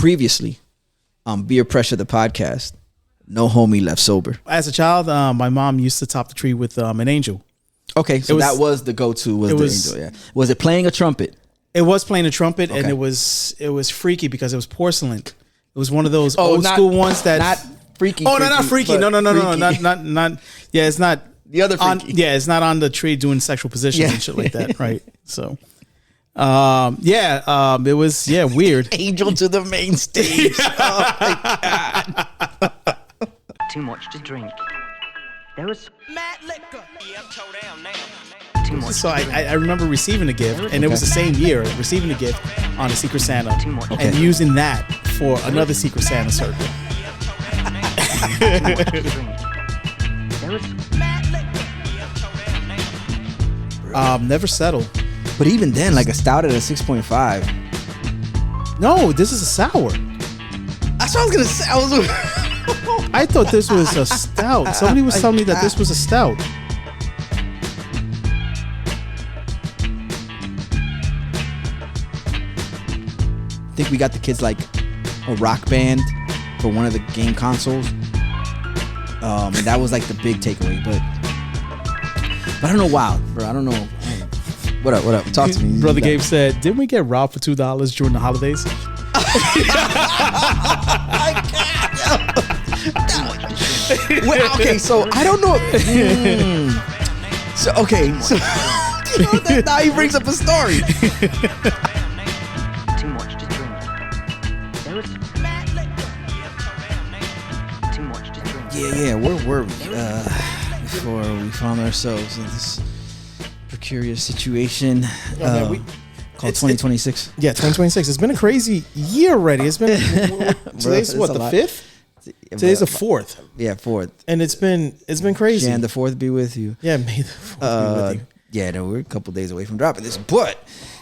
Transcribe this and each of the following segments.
previously on Beer Pressure, the podcast, no homie left sober. As a child, my mom used to top the tree with an angel. Okay, so that was the go-to. Was the angel? Yeah. Was it playing a trumpet? It was playing a trumpet, and it was freaky because it was porcelain. It was one of those old school ones that not freaky. Oh, no, not freaky. No, not. Yeah, it's not the other freaky. It's not on the tree doing sexual positions and shit like that, right? So, it was weird. Angel to the main stage. Oh my God. Too much to drink. There was mad liquor. Toe down now. too much. So I remember receiving a gift, and it was the same year, receiving a gift on a Secret Santa, and using that for another Secret Santa circle. Never settled. But even then, like a stout at a 6.5. No, this is a sour. That's what I was gonna say. I thought this was a stout. Somebody was telling me that this was a stout. I think we got the kids like a rock band for one of the game consoles, and that was like the big takeaway. But I don't know. Wow, bro, I don't know. What up? Talk to me, Brother Gabe said, "Didn't we get robbed for $2 during the holidays?" Well, okay, so I don't know. So now he brings up a story. Too much to drink. There was too much to drink. Yeah. We're before we found ourselves in this precarious situation called 2026. Yeah, 2026. It's been a crazy year already. It's been today's what, the 5th? Today's the 4th. Yeah, 4th. And it's been crazy. And the 4th be with you. Yeah, may the 4th be with you. Yeah, no, we're a couple days away from dropping this,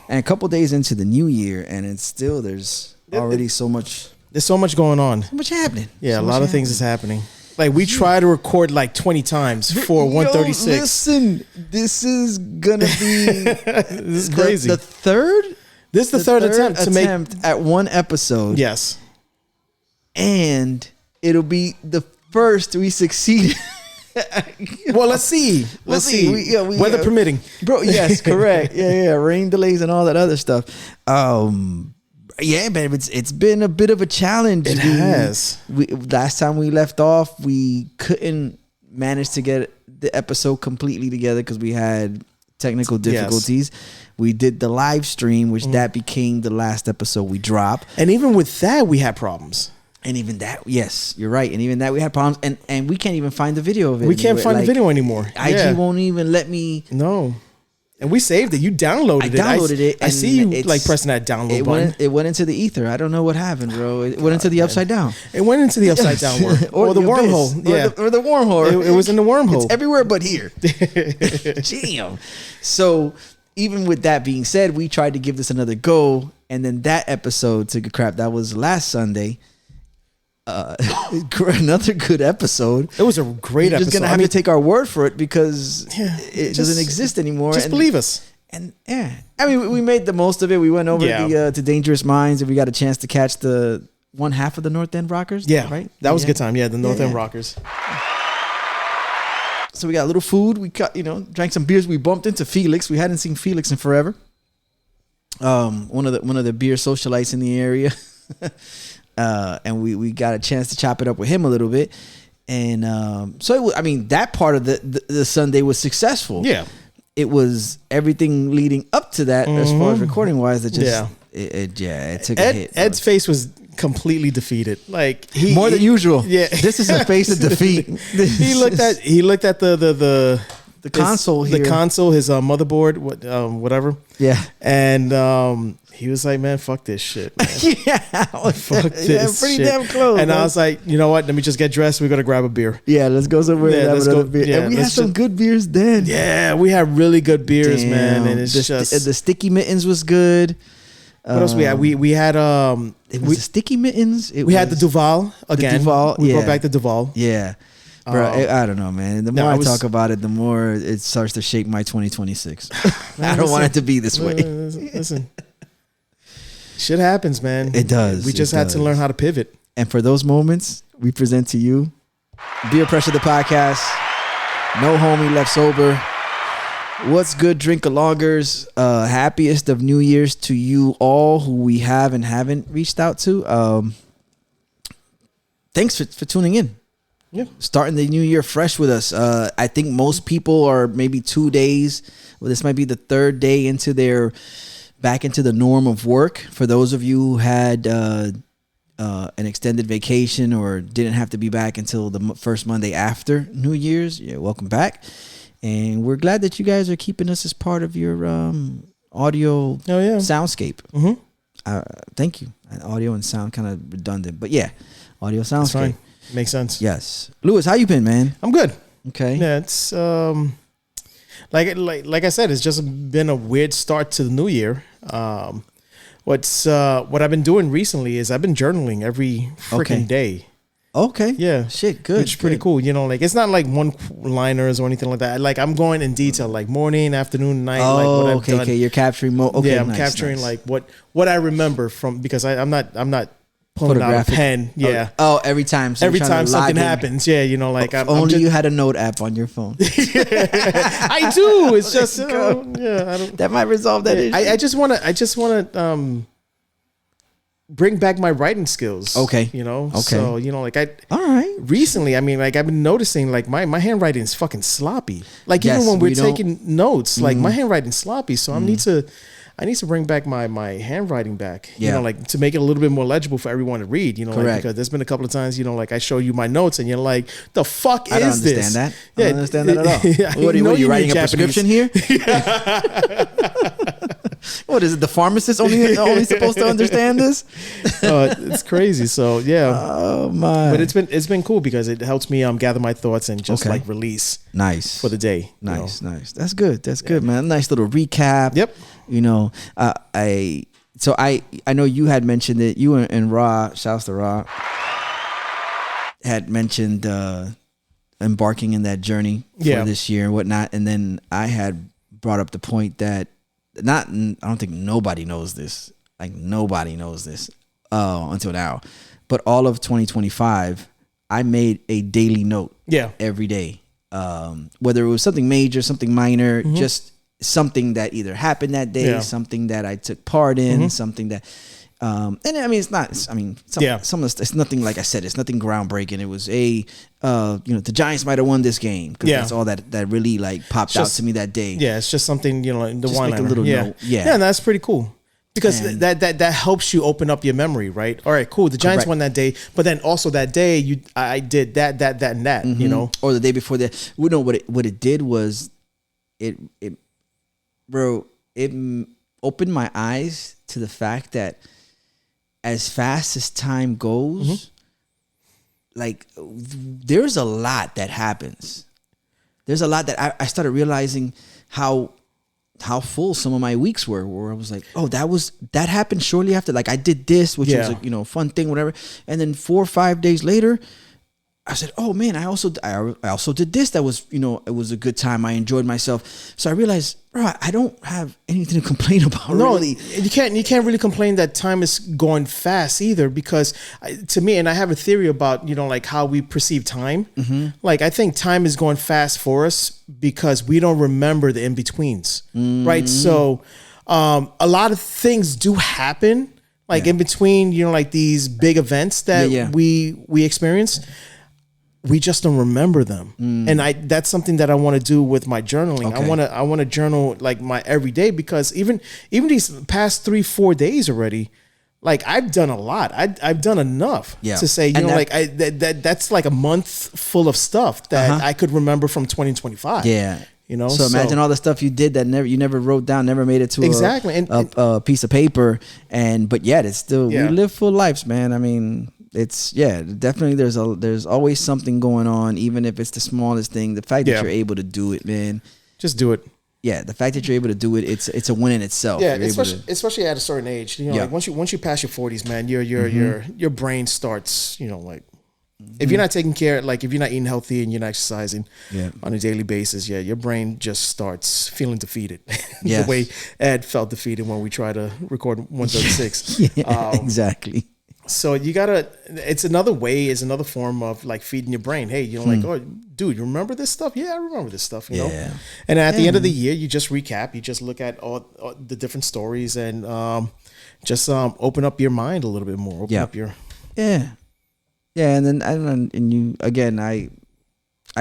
and a couple days into the new year, and it's still there's already so much. There's so much going on. So much happening. Yeah, a lot of things is happening. Like we try to record like 20 times for 136. Listen, this is gonna be this is crazy. The third. This is the third attempt to make at one episode. Yes, and it'll be the first we succeeded. Well, let's see. Let's see. Weather permitting, bro. Yes, correct. Yeah. Rain delays and all that other stuff. Yeah, man, it's been a bit of a challenge. It has. Last time we left off, we couldn't manage to get the episode completely together because we had technical difficulties. Yes. We did the live stream, which that became the last episode we dropped. And even with that, we had problems. And even that, yes, you're right. And even that, we had problems. And we can't even find the video of it. We can't find the video anymore. IG won't even let me. No. And we saved it. You downloaded it. I downloaded it. I see you like pressing that download button. It went into the ether. I don't know what happened, bro. It went into the upside down. It went into the upside down or the wormhole. Or the wormhole. It was in the wormhole. It's everywhere but here. Damn. So even with that being said, we tried to give this another go. And then that episode took a crap. That was last Sunday. Another good episode. It was a great episode. You're just gonna have to take our word for it because it doesn't exist anymore. Just believe us. And I mean, we made the most of it. We went over to Dangerous Minds, and we got a chance to catch the one half of the North End Rockers. Yeah, right. That was a good time. Yeah, the North End Rockers. So we got a little food. We got drank some beers. We bumped into Felix. We hadn't seen Felix in forever. One of the beer socialites in the area. And we got a chance to chop it up with him a little bit, and that part of the Sunday was successful. Yeah, it was everything leading up to that as far as recording wise. It took a hit. Ed's face was completely defeated, like more than usual. Yeah, this is a face of defeat. He looked at the console here. The console, his motherboard, whatever. Yeah, and he was like, "Man, fuck this shit, man. Fuck this pretty shit." damn close. And man. I was like, you know what? Let me just get dressed. We're gonna grab a beer. Yeah, let's go somewhere. Yeah, let's go. Beer. Yeah, and we had some good beers then. Yeah, we had really good beers, man. And it's the sticky mittens was good. What else we had? We had it was the sticky mittens. We had the Duval again. We brought back the Duval. Yeah. Bro, I don't know, man. The more I talk about it, the more it starts to shape my 2026. I don't want it to be this way. Listen. Shit happens, man. It does. We just had to learn how to pivot. And for those moments, we present to you Beer Pressure, the podcast. No homie left sober. What's good, Drinkalongers? Happiest of New Year's to you all who we have and haven't reached out to. Thanks for tuning in. Yeah. Starting the new year fresh with us. I think most people are maybe 2 days. Well, this might be the third day into their back into the norm of work. For those of you who had an extended vacation or didn't have to be back until the first Monday after New Year's, yeah, welcome back. And we're glad that you guys are keeping us as part of your audio soundscape. Mm-hmm. Thank you. Audio and sound kind of redundant, but yeah, audio soundscape. Fine. Makes sense. Yes. Lewis, how you been, man? I'm good. Okay. Yeah, it's like I said, it's just been a weird start to the new year. What I've been doing recently is I've been journaling every freaking day. Okay. Yeah. Shit, good. Which is pretty cool. You know, like it's not like one-liners or anything like that. Like I'm going in detail, like morning, afternoon, night. Oh, like what I've done. Okay. You're capturing okay. Yeah, I'm capturing like what I remember from because I'm not pulling out a pen. Yeah. Oh, every time. So every time something happens. Yeah, you know, like you had a note app on your phone. I do. It's just I don't. That might resolve that issue. I just want to bring back my writing skills. Okay. You know. Okay. So you know, like all right. Recently, I mean, like I've been noticing, like my handwriting is fucking sloppy. Like Yes, even when we're we don't- taking notes, like my handwriting's sloppy. So I need to bring back my handwriting back. You Yeah. know, like to make it a little bit more legible for everyone to read. You know, like, Correct. because there's been a couple of times, you know, like I show you my notes and you're like, the fuck I don't is this? understand that. I don't understand that at all. I What are know you you writing a need prescription here? What is it? The pharmacist only supposed to understand this? It's crazy. So yeah. Oh my! But it's been cool because it helps me gather my thoughts and just like release Nice for the day. Nice. That's good. That's good, man. Nice little recap. Yep. You know, I know you had mentioned it. You and Ra, shouts to Ra, had mentioned embarking in that journey for this year and whatnot. And then I had brought up the point that I don't think nobody knows this. Like nobody knows this until now. But all of 2025, I made a daily note. Yeah. Every day, whether it was something major, something minor, just something that either happened that day, something that I took part in, something that, and I mean, it's not. I mean, some of the, it's nothing. Like I said, it's nothing groundbreaking. It was the Giants might have won this game because that's all that really like popped out to me that day. Yeah, it's just something, you know, the Just one make a little note. Yeah, and that's pretty cool. Because that helps you open up your memory, right? All right, cool. The Giants won that day, but then also that day I did that, and that, you know, or the day before that. We know what it did was it opened my eyes to the fact that as fast as time goes, like there's a lot that happens. There's a lot that I started realizing how full some of my weeks were, where I was like, oh, that happened shortly after. Like I did this, which was a fun thing, whatever. And then 4 or 5 days later, I said, oh man, I also did this. That was, it was a good time. I enjoyed myself. So I realized, bro, I don't have anything to complain about. No, really. you can't really complain that time is going fast either, because to me, and I have a theory about, like how we perceive time. Like I think time is going fast for us because we don't remember the in-betweens, right? So a lot of things do happen like in between, like these big events that we experience. We just don't remember them. And that's something that I want to do with my journaling. Okay. I want to journal like my everyday, because even these past 3-4 days already, like I've done a lot. I've done enough to say, that's like a month full of stuff that I could remember from 2025. Yeah. So imagine all the stuff you did that you never wrote down, never made it to a piece of paper, but yet it's still we live full lives, man. I mean, it's definitely there's always something going on, even if it's the smallest thing. The fact that you're able to do it, man, just do it. Yeah, the fact that you're able to do it, it's a win in itself. Yeah, especially at a certain age. Like once you pass your 40s, man, your brain starts, like If you're not taking care, like if you're not eating healthy and you're not exercising Yeah. on a daily basis, your brain just starts feeling defeated. Yes. The way Ed felt defeated when we tried to record 136. Yeah, exactly. So you gotta. It's another way. It's another form of like feeding your brain. Hey, like, oh, dude, you remember this stuff? Yeah, I remember this stuff. You know. And at the end of the year, you just recap. You just look at all the different stories and just open up your mind a little bit more. Open up your. Yeah, and then and you again, I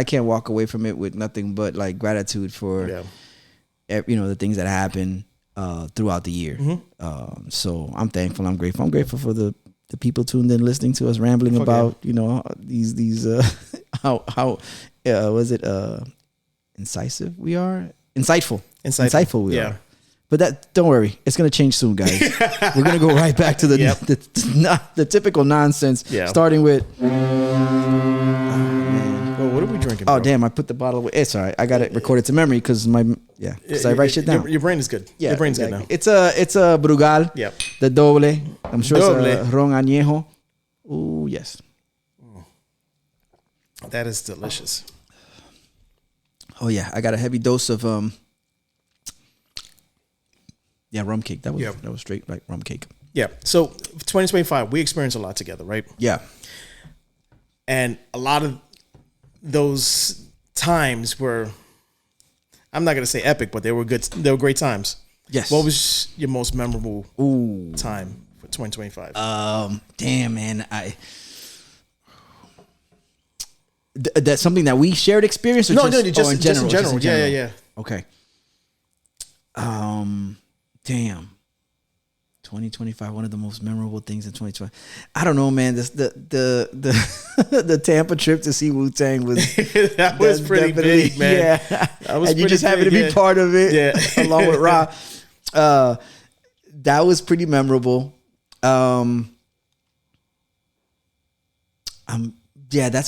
can't walk away from it with nothing but like gratitude for the things that happen throughout the year. So I'm thankful. I'm grateful. I'm grateful for the people tuned in listening to us rambling about these how was it incisive we are insightful we are. But don't worry, it's gonna change soon, guys. We're gonna go right back to the typical nonsense. Starting with. Well, what are we drinking? Oh, damn! I put the bottle away. It's all right. I got it recorded to memory because I write shit down. Your brain is good. Yeah, your brain's exactly. good now. It's a Brugal. Yep. The doble. I'm sure Doble. it's a ron añejo. Ooh, yes. That is delicious. Oh yeah, I got a heavy dose of rum cake. That was straight like rum cake. Yeah. So 2025, we experienced a lot together, right? Yeah. And a lot of those times were, I'm not gonna say epic, but they were good. They were great times. Yes. What was your most memorable time for 2025? Damn, man, that's something that we shared experience. Or just in general. Yeah. Okay. Damn. 2025, one of the most memorable things in 2025. I don't know, man. The Tampa trip to see Wu-Tang was that was pretty big, man. Yeah, that was and you just happened to be part of it, along with Ra. That was pretty memorable. That's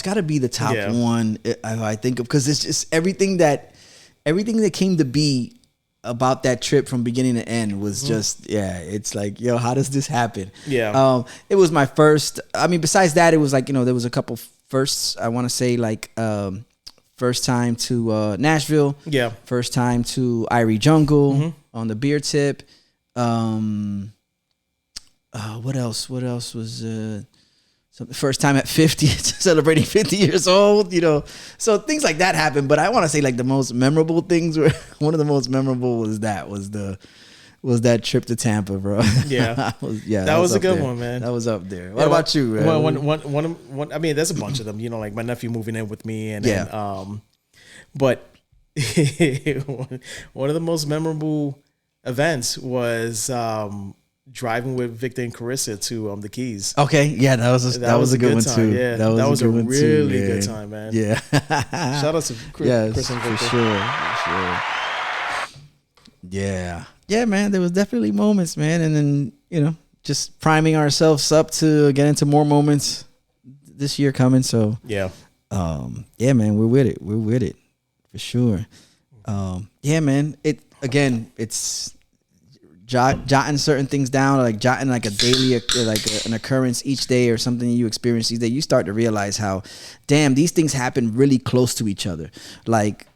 got to be the top one I think of, because it's just everything that came to be about that trip from beginning to end was just it's like, yo, how does this happen? It was my first. I mean, besides that, it was like, there was a couple firsts. I want to say like first time to Nashville, first time to Irie Jungle on the beer tip. What else was so the first time at 50, celebrating 50 years old, so things like that happened. But I want to say like the most memorable things were, one of the most memorable was that trip to Tampa, bro. That was a good one, man. That was up there. What about you? One, I mean, there's a bunch of them, like my nephew moving in with me, and then, but one of the most memorable events was driving with Victor and Carissa to the Keys. Okay, yeah, that was a good one time. too. Yeah, that was a really good time, man. Yeah, shout out to Chris and Victor. For sure. Yeah, man. There was definitely moments, man, and then just priming ourselves up to get into more moments this year coming. So man, we're with it for sure. Man. It's jotting certain things down, like jotting like a daily, an occurrence each day or something you experience each day. You start to realize how, damn, these things happen really close to each other. Like,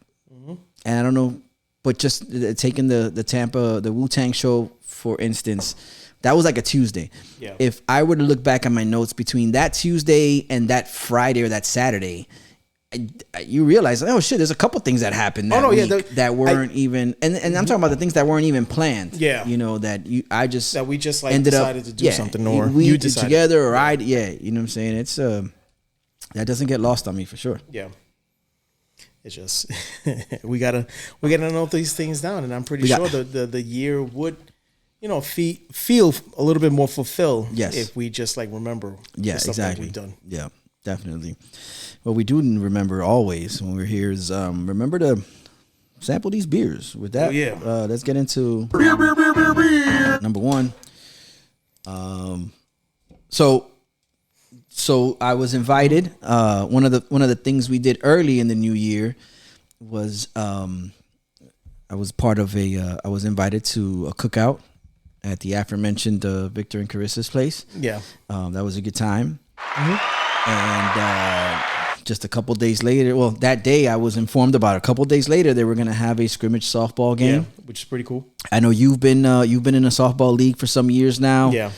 and I don't know, but just taking the Tampa, the Wu-Tang show, for instance, that was like a Tuesday. Yeah. If I were to look back at my notes between that Tuesday and that Friday or that Saturday, you realize, oh shit, there's a couple things that happened that week that weren't even, and I'm talking about the things that weren't even planned. Yeah, that we just like ended decided up, to do something, or we you decided together, or you know what I'm saying. It's that doesn't get lost on me for sure. Yeah, it's just we gotta note these things down, and I'm pretty sure the year would feel a little bit more fulfilled if we just like remember the stuff that we've done. Yeah, definitely. What we do remember always when we're here is remember to sample these beers. With that, let's get into beer. Number one. So I was invited. One of the things we did early in the new year was I was part of I was invited to a cookout at the aforementioned Victor and Carissa's place. Yeah, that was a good time. Mm-hmm. And just a couple days later, well, that day I was informed about it. A couple days later, they were going to have a scrimmage softball game, which is pretty cool. I know you've been in a softball league for some years now. Yeah.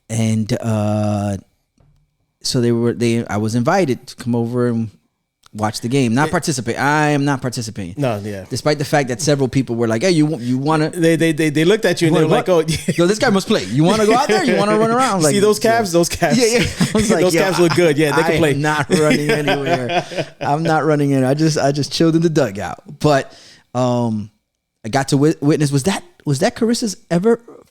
And so I was invited to come over and watch the game, not participate. I am not participating. No, yeah. Despite the fact that several people were like, "Hey, you want to?" They looked at you and they were like, "Oh, yo, this guy must play. You want to go out there? You want to run around?" See those calves? Those calves. Yeah. I was like, those calves look good. Yeah, they can play. I'm not running anywhere. I'm not running in. I just chilled in the dugout. But I got to witness. Was that Carissa's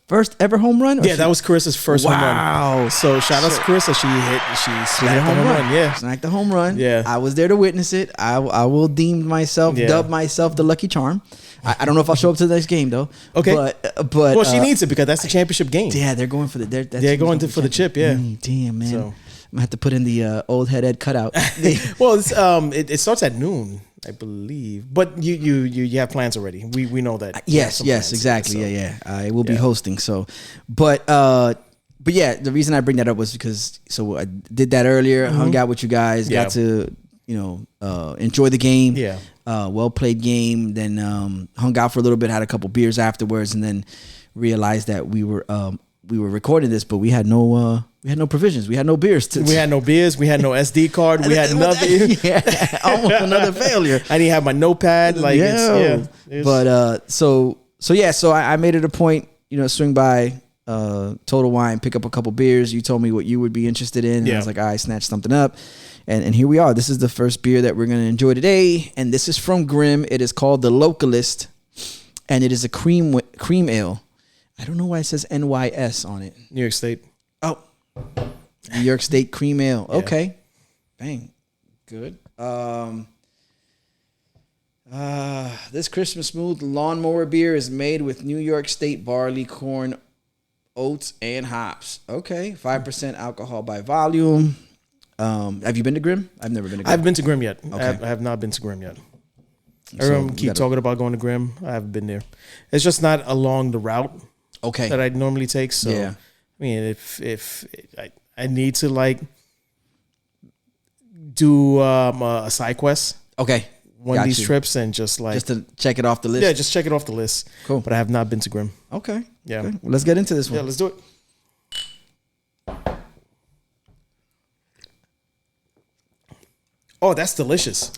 first ever home run? Yeah, that was Carissa's first home run. Wow. So shout out to Carissa. She smacked the home run. Yeah. Snagged the home run. Yeah. I was there to witness it. I will dub myself the lucky charm. I don't know if I'll show up to the next game though. Okay. But well, she needs it because that's the championship game. Yeah, they're going for the they're going for the chip. Yeah. Damn, man. So. I'm gonna have to put in the old head Ed cutout. Well, it starts at noon, I believe. But you have plans already. We know that. Yes, plans, exactly. so. Yeah. I will be hosting. So, but yeah, the reason I bring that up was because I did that earlier, hung out with you guys, got to enjoy the game. Yeah. Well played game. Then hung out for a little bit, had a couple beers afterwards, and then realized that we were recording this, but we had no provisions. We had no beers. We had no beers. We had no SD card. We had nothing. Yeah, almost another failure. I didn't have my notepad. Like, so I made it a point, swing by Total Wine, pick up a couple beers. You told me what you would be interested in. And I was like, I snatched something up. And here we are. This is the first beer that we're going to enjoy today. And this is from Grimm. It is called the Localist. And it is a cream ale. I don't know why it says NYS on it. New York State. Oh, New York State cream ale. Yeah. Okay. Bang. Good. This Christmas smooth lawnmower beer is made with New York State barley, corn, oats, and hops. Okay. 5% alcohol by volume. Have you been to Grimm? I've never been to Grimm. I've been to Grimm yet. Okay. I have not been to Grimm yet. So Keep talking about going to Grimm. I haven't been there. It's just not along the route that I normally take. So, yeah. I mean, if I need to like do a side quest. Okay. One of these trips and just to check it off the list. Yeah, just check it off the list. Cool. But I have not been to Grimm. Okay. Yeah. Okay. Well, let's get into this one. Yeah, let's do it. Oh, that's delicious.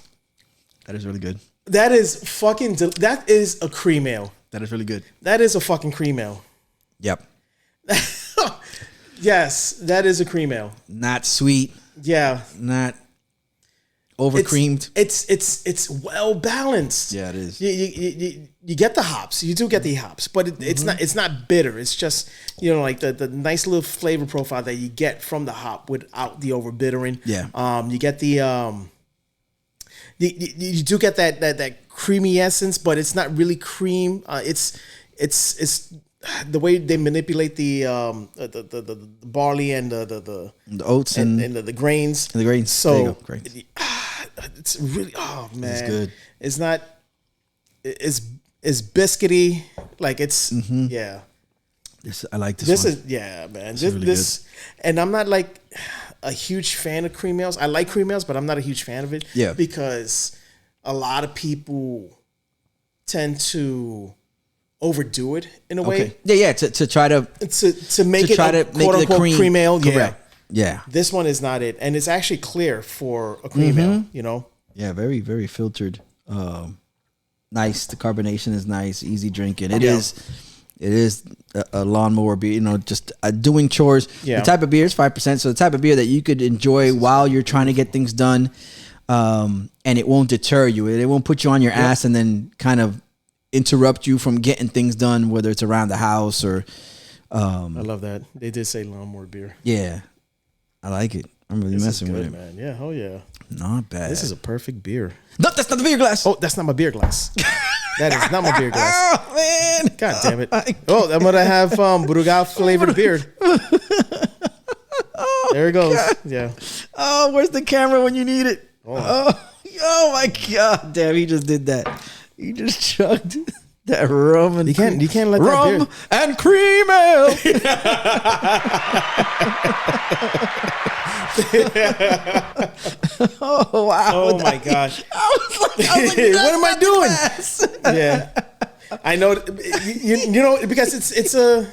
That is really good. That is fucking. That is a cream ale. That is really good. That is a fucking cream ale. Yep. Yes, that is a cream ale. Not sweet. Yeah. Not over creamed. It's well balanced. Yeah, it is. You get the hops. You do get the hops, but it's not bitter. It's just like the nice little flavor profile that you get from the hop without the overbittering. Yeah. You get the you do get that creamy essence, but it's not really cream. It's the way they manipulate the barley and the oats and the grains. And the grains. So there you go. Grains. It's really man. It's good. It's not. It's biscuity. Like it's yeah. I like this. This one. is man. This is really good. And I'm not like a huge fan of cream ales. I like cream ales, but I'm not a huge fan of it. Yeah. Because a lot of people tend to overdo it in a way. Yeah. To try to make it a quote unquote cream ale. Correct. Yeah. This one is not it, and it's actually clear for a cream ale. Yeah, very very filtered. Nice. The carbonation is nice. Easy drinking. It is a lawnmower beer. Just doing chores. Yeah. The type of beer is 5%. So the type of beer that you could enjoy while you're trying to get things done, and it won't deter you. It won't put you on your ass and then kind of interrupt you from getting things done, whether it's around the house or. I love that they did say lawnmower beer. Yeah, I like it. I'm really messing with it, man. Yeah, oh yeah, not bad. This is a perfect beer. No, that's not the beer glass. Oh, that's not my bear glass. That is not my beer glass. Oh man! God damn it! Oh, I'm gonna have Brugal flavored beer. There it goes. Yeah. Oh, where's the camera when you need it? Oh my God! Damn, he just did that. He just chugged That rum and You can't let rum that and cream ale. Oh wow! Oh my gosh! I was like, What am I doing? Class. Yeah, I know. You know, because it's a.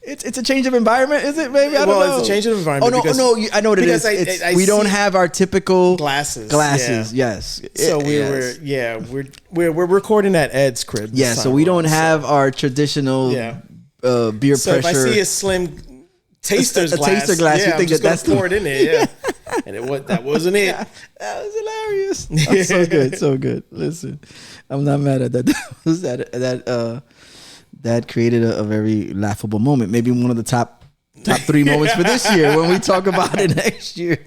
It's a change of environment, is it? Maybe I don't know. It's a change of environment. Oh no, because, I know what it is. We don't have our typical glasses. Yes. So we're recording at Ed's crib. Yeah, so we don't have our traditional beer So pressure. if I see a slim taster's glass, taster glass, you I'm think just that's gonna pour it in there. Yeah, and that wasn't it. That was hilarious. That's so good. Listen, I'm not mad at that. That created a very laughable moment. Maybe one of the top 3 moments for this year when we talk about it next year.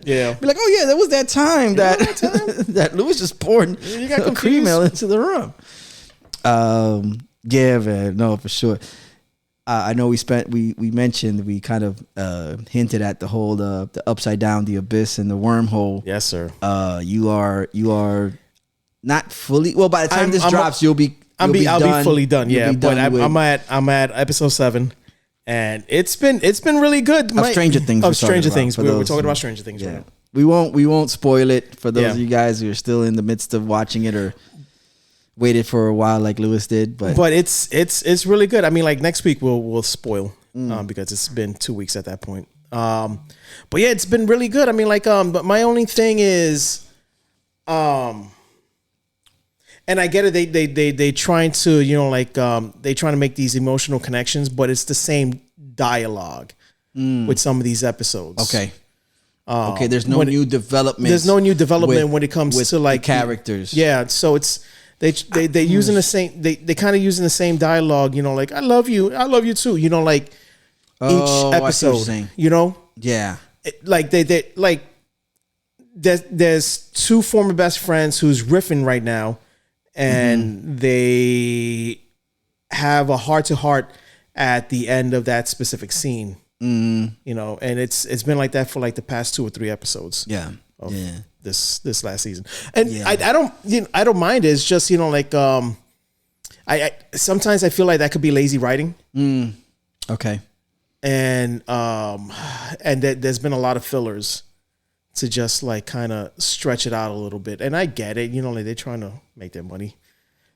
Yeah, Be like, oh yeah, there was that time that Louis just poured cream ale into the rum. Yeah, man, no, for sure. I know we mentioned, we kind of hinted at the whole the upside down, the abyss, and the wormhole. Yes, sir. You are not fully. Well, by the time this drops, I'll be fully done. Yeah, but I'm at episode 7, and it's been really good. Stranger Things. We're talking about Stranger Things. Yeah, right? we won't spoil it for those of you guys who are still in the midst of watching it or waited for a while like Lewis did. But it's really good. I mean, like next week we'll spoil because it's been 2 weeks at that point. But yeah, it's been really good. I mean, like but my only thing is and I get it. They trying to, you know, like they trying to make these emotional connections, but it's the same dialogue with some of these episodes. Okay. Okay. There's no new development. There's no new development when it comes to like characters. Yeah. So it's they using the same. They kind of using the same dialogue. You know, like I love you too. You know, like each episode. You know. Yeah. Like they like there's 2 former best friends who's riffing right now. And they have a heart-to-heart at the end of that specific scene, you know, and it's been like that for like the past 2 or 3 episodes. Yeah, This last season, and I don't mind it. It's just, you know, like I sometimes I feel like that could be lazy writing. Okay, and there's been a lot of fillers to just like kind of stretch it out a little bit. And I get it, you know, like they're trying to make their money.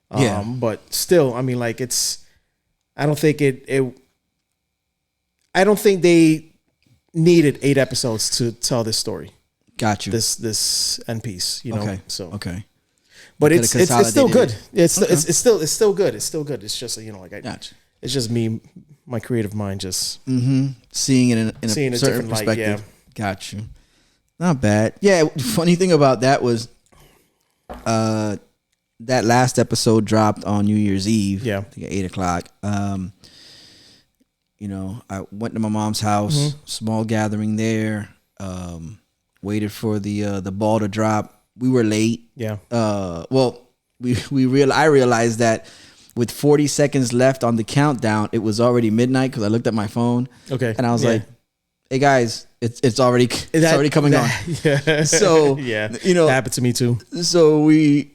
But still, I mean, like I don't think I don't think they needed 8 episodes to tell this story. Got you. This end piece, you know. Okay. So okay. But it's still good. It's still good. It's still good. It's just, you know, like it's just me, my creative mind just seeing it in a certain perspective. Light, yeah. Got you. Not bad. Yeah. Funny thing about that was, that last episode dropped on New Year's Eve. Yeah. I think at 8:00. You know, I went to my mom's house, small gathering there. Waited for the ball to drop. We were late. Yeah. Well, I realized that with 40 seconds left on the countdown, it was already midnight because I looked at my phone. Okay. And I was like, "Hey guys, it's already coming on." Yeah. So you know, that happened to me too. So we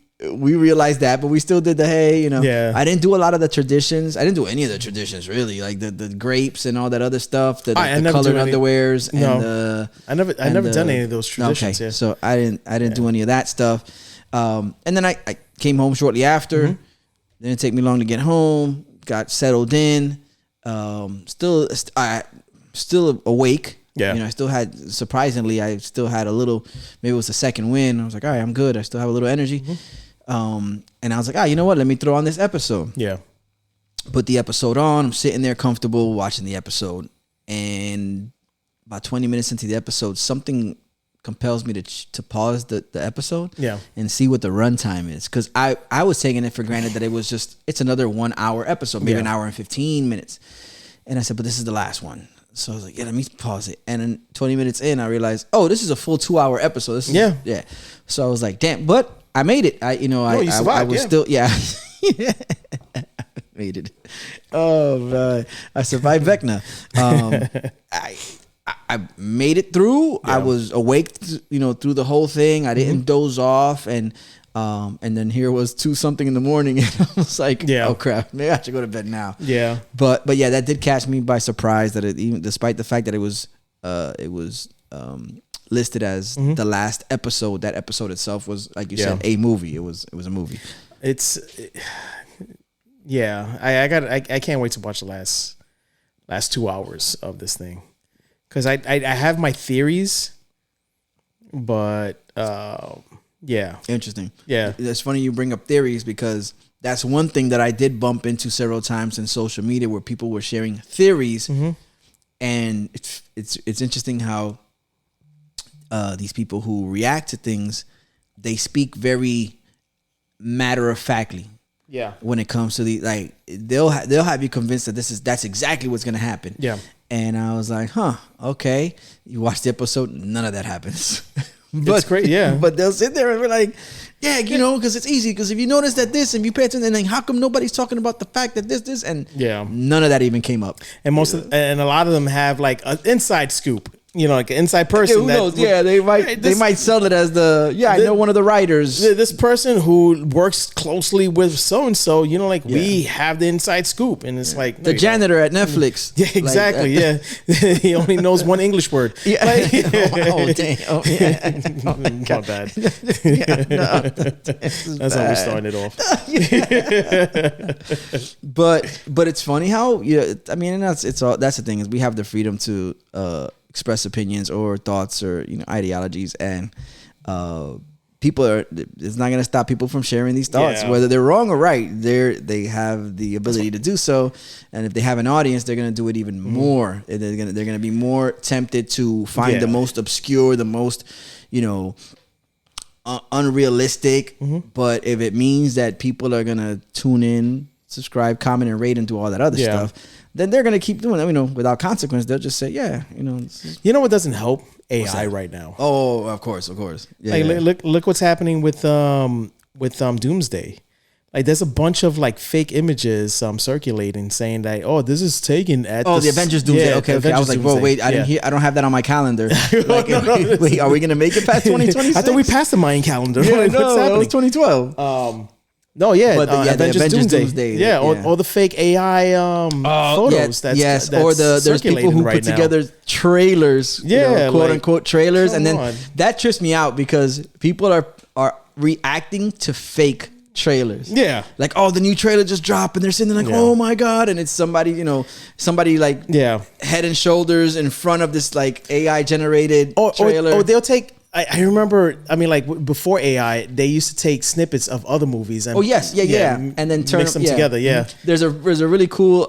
realized that, but we still did the hey, you know. Yeah. I didn't do a lot of the traditions. I didn't do any of the traditions really, like the grapes and all that other stuff. The colored underwears. No, I never done any of those traditions. Okay. Yeah. So I didn't do any of that stuff. And then I came home shortly after. Didn't take me long to get home. Got settled in. Still awake. Yeah. You know, I still had a little, maybe it was the second win. I was like, all right, I'm good. I still have a little energy. And I was like, you know what? Let me throw on this episode. Yeah. Put the episode on. I'm sitting there comfortable watching the episode. And about 20 minutes into the episode, something compels me to pause the episode and see what the runtime is. Because I was taking it for granted that it's another 1 hour episode, maybe an hour and 15 minutes. And I said, but this is the last one. So I was like, let me pause it. And then 20 minutes in, I realized, this is a full 2 hour episode. Yeah. So I was like, damn, but I made it. I was still, made it. Oh, man. I survived Vecna. I made it through. Yeah. I was awake, through the whole thing. I didn't doze off. And And then here was 2 something in the morning, and I was like, Yeah. "Oh crap, maybe I should go to bed now." Yeah. But yeah, that did catch me by surprise. That it, even despite the fact that it was listed as the last episode, that episode itself was, like you said, a movie. It was a movie. I can't wait to watch the last 2 hours of this thing, because I have my theories, but yeah, Interesting. Yeah. It's funny you bring up theories, because that's one thing that I did bump into several times in social media, where people were sharing theories, and it's interesting how these people who react to things, they speak very matter of factly. Yeah. When it comes to the, like, they'll have you convinced that that's exactly what's gonna happen. Yeah. And I was like, okay. You watch the episode, none of that happens. It's great, yeah. But they'll sit there and be like, yeah, because it's easy. Because if you notice that this, and you pay attention, and then how come nobody's talking about the fact that this, and none of that even came up. And and a lot of them have like an inside scoop. Like an inside person. Who knows? Yeah, they might sell it as I know one of the writers. This person who works closely with so and so. We have the inside scoop, and it's like the janitor at Netflix. Yeah, exactly. Yeah, he only knows one English word. Yeah. Oh damn. Oh yeah. Oh, my bad. That's how we're starting it off. But it's funny how and that's the thing, is we have the freedom to express opinions or thoughts or ideologies, and it's not going to stop people from sharing these thoughts, whether they're wrong or right. They have the ability to do so, and if they have an audience, they're going to do it even more. They're going to be more tempted to find the most obscure, the most unrealistic. But if it means that people are going to tune in, subscribe, comment, and rate, and do all that other stuff, then they're gonna keep doing it. Without consequence. They'll just say, what doesn't help? AI right now. Oh, of course. Yeah, Look what's happening with Doomsday. Like, there's a bunch of like fake images circulating saying that, this is taken at the Avengers Doomsday. Okay. I was like, whoa, wait, I didn't hear. I don't have that on my calendar. Like, wait, are we gonna make it past 2026? I thought we passed the Mayan calendar. Yeah, no, that was 2012. No, yeah, but the Avengers Doomsday. Or the fake AI photos. That's there's people who put together trailers, quote unquote trailers, and then that trips me out, because people are reacting to fake trailers. Yeah, like, the new trailer just dropped, and they're sitting there like, oh my god, and it's somebody like head and shoulders in front of this like AI generated trailer. Or they'll take. I remember, before AI, they used to take snippets of other movies and and then mix them together. Yeah, there's a really cool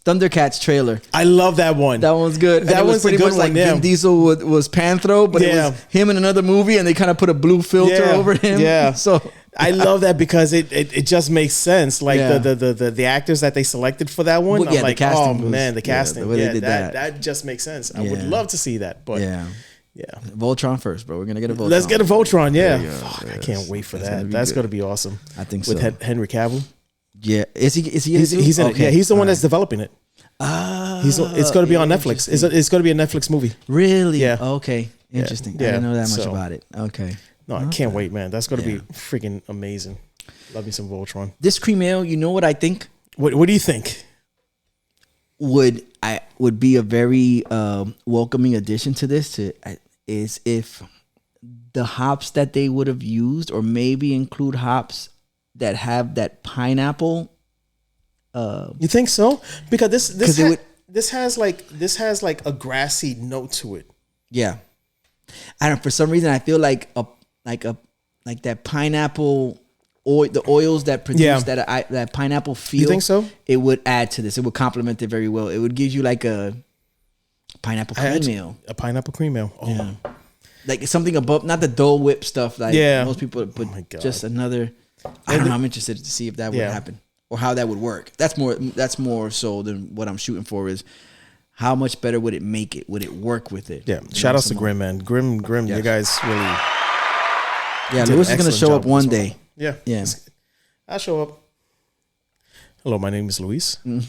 Thundercats trailer. I love that one. That one's good. That was pretty much like Vin Diesel was Panthro, but it was him in another movie, and they kind of put a blue filter over him. Yeah, so I love that, because it just makes sense. Like the actors that they selected for that one. I'm like, the casting. The way they did that just makes sense. I would love to see that, but Voltron first, bro. We're gonna get a Voltron. Let's get a Voltron. I can't wait for that. That's gonna be awesome. I think with Henry Cavill. Yeah, is he? He's in it. Yeah, he's the one that's developing it. It's going to be on Netflix. It's going to be a Netflix movie. Really? Yeah. Okay. Interesting. I didn't know that much about it. Okay. No, I can't wait, man. That's going to be freaking amazing. Love me some Voltron. This cream ale, you know what I think? What do you think? Would be a very welcoming addition to this is if the hops that they would have used, or maybe include hops that have that pineapple. You think so? Because this has like a grassy note to it. Yeah, I don't. For some reason, I feel like that pineapple oil, the oils that produce that pineapple feel. You think so? It would add to this. It would complement it very well. It would give you like a pineapple cream ale. A pineapple cream ale. Oh. Yeah. Like something above, not the Dole Whip stuff. Like most people, but just another. I don't know. I'm interested to see if that would happen or how that would work. That's more so than what I'm shooting for. Is how much better would it make it? Would it work with it? Yeah. Shout outs to Grimm, man. Grimm. Yes. You guys really. Yeah, Lewis is going to show up one day. Yeah. I'll show up. Hello, my name is Luis. I'm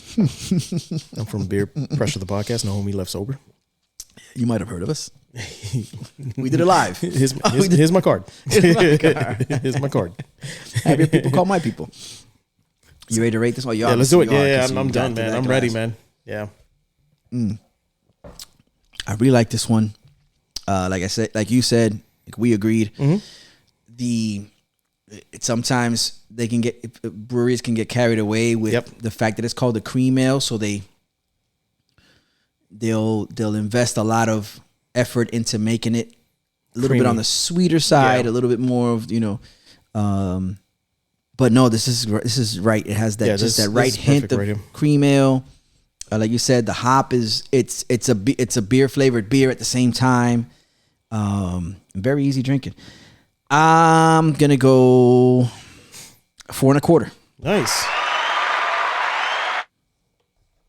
from Beer Pressure the Podcast. No homie left sober. You might have heard of us. We did it live. Here's my card. Here's my card. Have your people call my people. You ready to rate this? Oh, Yeah, let's do it. Yeah, I'm done, man. I'm ready, man. Yeah. I really like this one. Like I said, like you said, like we agreed. Sometimes they can breweries can get carried away with the fact that it's called a cream ale, so they'll invest a lot of effort into making it a little bit on the sweeter side, a little bit more of but no, this is right. It has that that right hint of cream ale. Like you said, the hop it's a beer flavored beer at the same time. Very easy drinking. I'm gonna go 4.25. Nice.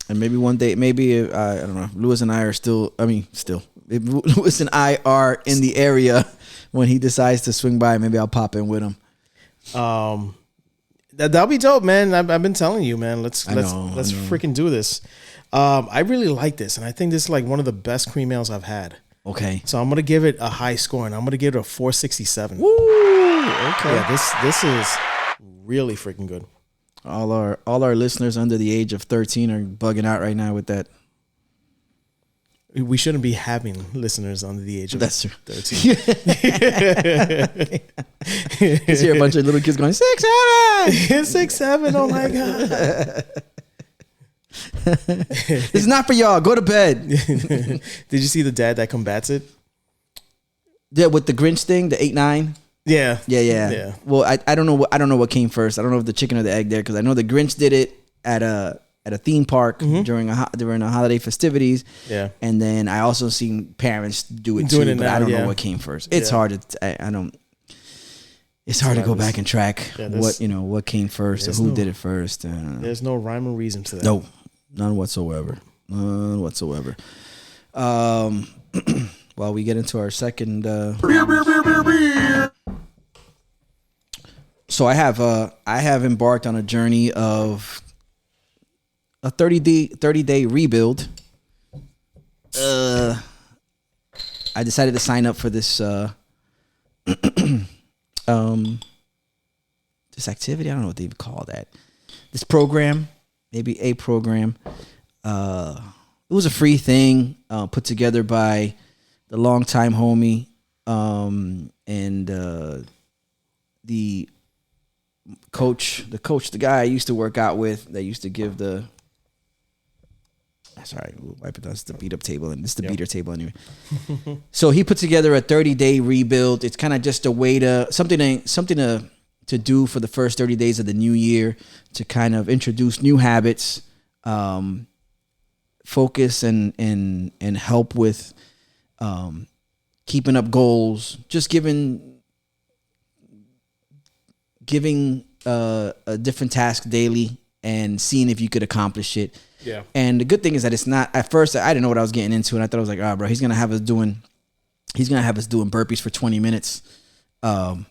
And maybe one day, I don't know. Lewis and I are still. If Lewis and I are in the area when he decides to swing by, maybe I'll pop in with him. That'll be dope, man. I've been telling you, man. Let's freaking do this. I really like this, and I think this is like one of the best cream ales I've had. Okay. So I'm gonna give it a high score, and I'm gonna give it a 467. Woo! Okay. Yeah, this is really freaking good. All our listeners under the age of 13 are bugging out right now with that. We shouldn't be having listeners under the age of 13. You see a bunch of little kids going 6, 7, 6, 7. Oh my god. This is not for y'all. Go to bed. Did you see the dad that combats it? Yeah, with the Grinch thing, the 8-9. Yeah. Well, I don't know what came first. I don't know if the chicken or the egg there, because I know the Grinch did it at a theme park during the holiday festivities. Yeah, and then I also seen parents do it too, but I don't know what came first. It's hard to I don't. It's hard to go back and track what came first or who did it first. There's no rhyme or reason to that. No, none whatsoever. None whatsoever. While we get into our second, so I have embarked on a journey of a 30-day rebuild. I decided to sign up for this this activity. I don't know what they would call that. This program, maybe a program. It was a free thing put together by the longtime homie and the guy I used to work out with that used to give the. Sorry, we'll wipe it down. It's the beat up table, and it's the beater table anyway. So he put together a 30-day rebuild. It's kind of just a way to something to do for the first 30 days of the new year to kind of introduce new habits, focus and help with keeping up goals. Just giving a different task daily and seeing if you could accomplish it. Yeah. And the good thing is that it's not, at first I didn't know what I was getting into, and I thought I was like, bro, he's gonna have us doing burpees for 20 minutes on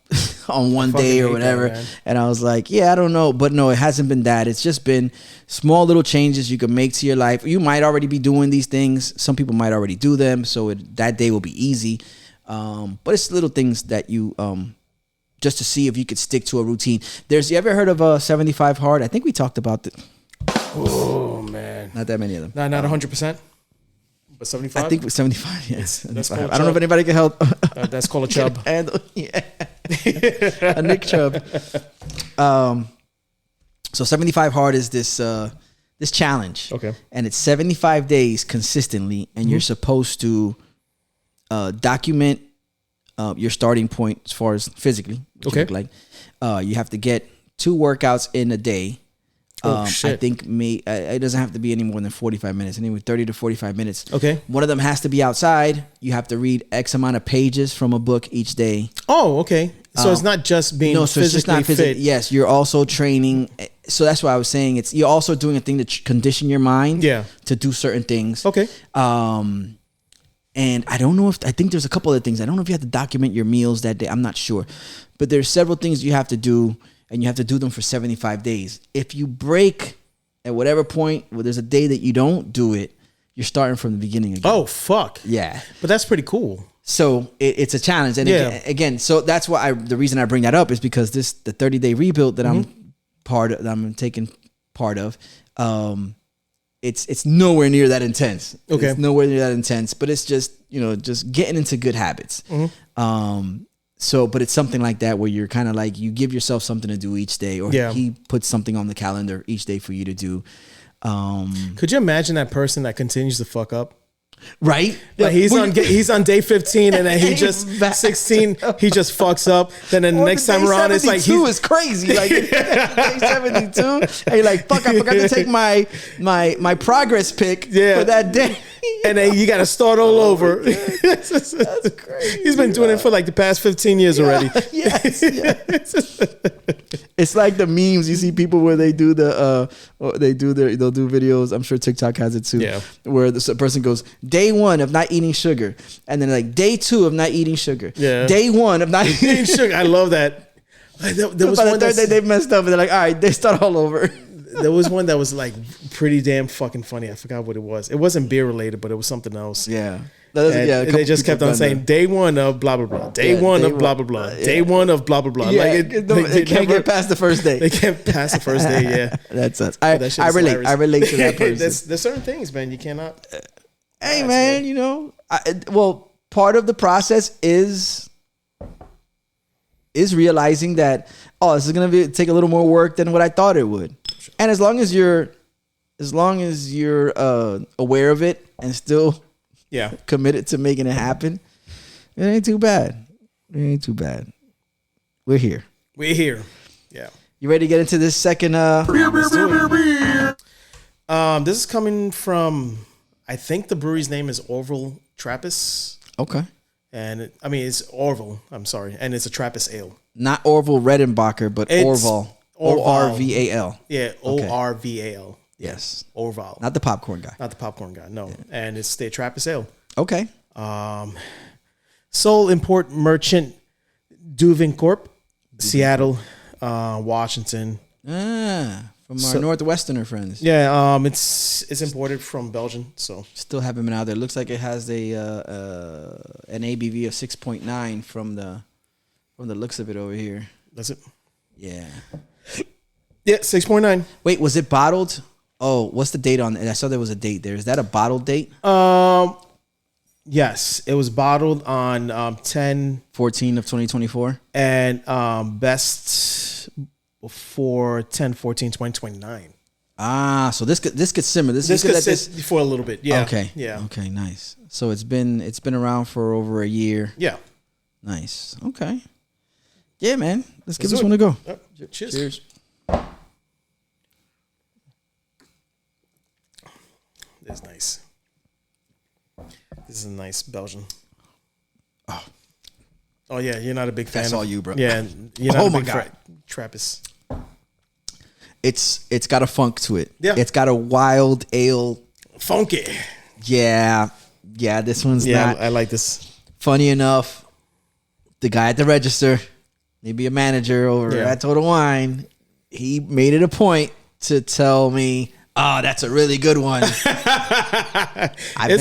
one day or whatever. That, and I was like, I don't know. But no, it hasn't been that. It's just been small little changes you can make to your life. You might already be doing these things. Some people might already do them, so that day will be easy. But it's little things that you just to see if you could stick to a routine. You ever heard of 75 Hard? I think we talked about it. Oh man, not that many of them. Not 100%, but 75. I think 75. Yes, 75. I don't know if anybody can help. That's called a chub. A Nick Chubb. So 75 Hard is this challenge. Okay, and it's 75 days consistently, and you're supposed to document your starting point as far as physically. Okay, like you have to get 2 workouts in a day. I think it doesn't have to be any more than 45 minutes, anyway, 30 to 45 minutes. Okay. One of them has to be outside. You have to read X amount of pages from a book each day. Oh, okay. So it's not just being physically fit. Yes, you're also training. So that's why I was saying you're also doing a thing to condition your mind to do certain things. Okay. And I don't know I think there's a couple of things. I don't know if you have to document your meals that day. I'm not sure. But there's several things you have to do. And you have to do them for 75 days. If you break at whatever point, there's a day that you don't do it, you're starting from the beginning again. Oh fuck. Yeah. But that's pretty cool. So it's a challenge, and again, so that's why the reason I bring that up is because the 30-day rebuild that I'm taking part of, it's nowhere near that intense. Okay. It's nowhere near that intense, but it's just just getting into good habits. So, but it's something like that where you're kind of like, you give yourself something to do each day, or he puts something on the calendar each day for you to do. Could you imagine that person that continues to fuck up? Right? Like he's on day 15 and then he just 16 he just fucks up. Then the next time around it's like is crazy. Like day 72, and you're like, fuck, I forgot to take my progress pic for that day. And then you got to start all over. That's crazy. He's been doing it for like the past 15 years already. Yes. It's like the memes you see people where they do they'll do videos. I'm sure TikTok has it too. Yeah. Where the person goes, day 1 of not eating sugar, and then like day 2 of not eating sugar. Yeah. Day 1 of not eating sugar. I love that. There was by the one third day they messed up, and they're like, all right, they start all over. There was one that was like pretty damn fucking funny. I forgot what it was. It wasn't beer related, but it was something else. Yeah. And they just kept on saying day 1 of blah blah blah, day 1 of blah blah blah, day 1 of blah blah blah. Yeah, like they can't get past the first day. They can't pass the first day. Yeah, that's us. I relate. Hilarious. I relate to that person. There's certain things, man, you cannot. Hey, man, well, part of the process is realizing that this is gonna take a little more work than what I thought it would. And as long as you're aware of it and still committed to making it happen, it ain't too bad. It ain't too bad. We're here. Yeah. You ready to get into this second? This is coming from, I think the brewery's name is Orval Trappist. Okay. And it's Orval. I'm sorry, and it's a Trappist Ale. Not Orval Redenbacher, but Orval. Orval. Yeah, Orval. Yes. Orval. Not the popcorn guy. Not the popcorn guy, no. Yeah. And it's the Trappist Ale. Okay. Sole import merchant Duvin Corp, Seattle, Washington. From our Northwesterner friends. Yeah, it's imported from Belgium, so still haven't been out there. Looks like it has an ABV of 6.9 from the looks of it over here. That's it. Yeah. Yeah, 6.9. Wait, was it bottled? Oh, what's the date on it? I saw there was a date there. Is that a bottled date? Yes, it was bottled on 10/14 of 2024, and best for 10/14/2029. So this could simmer. This could sit for a little bit. Yeah. Okay. Yeah. Okay. Nice. So it's been around for over a year. Yeah. Nice. Okay. Yeah, man. Let's give this one a go. Cheers. Cheers. This is nice. This is a nice Belgian. Oh yeah, you're not a big fan. That's all you, bro. Yeah, you're not a big Trappist. It's got a funk to it. Yeah. It's got a wild ale. Funky. Yeah. Yeah, this one's not. I like this. Funny enough, the guy at the register, maybe a manager over at Total Wine, he made it a point to tell me, "Oh, that's a really good one." It's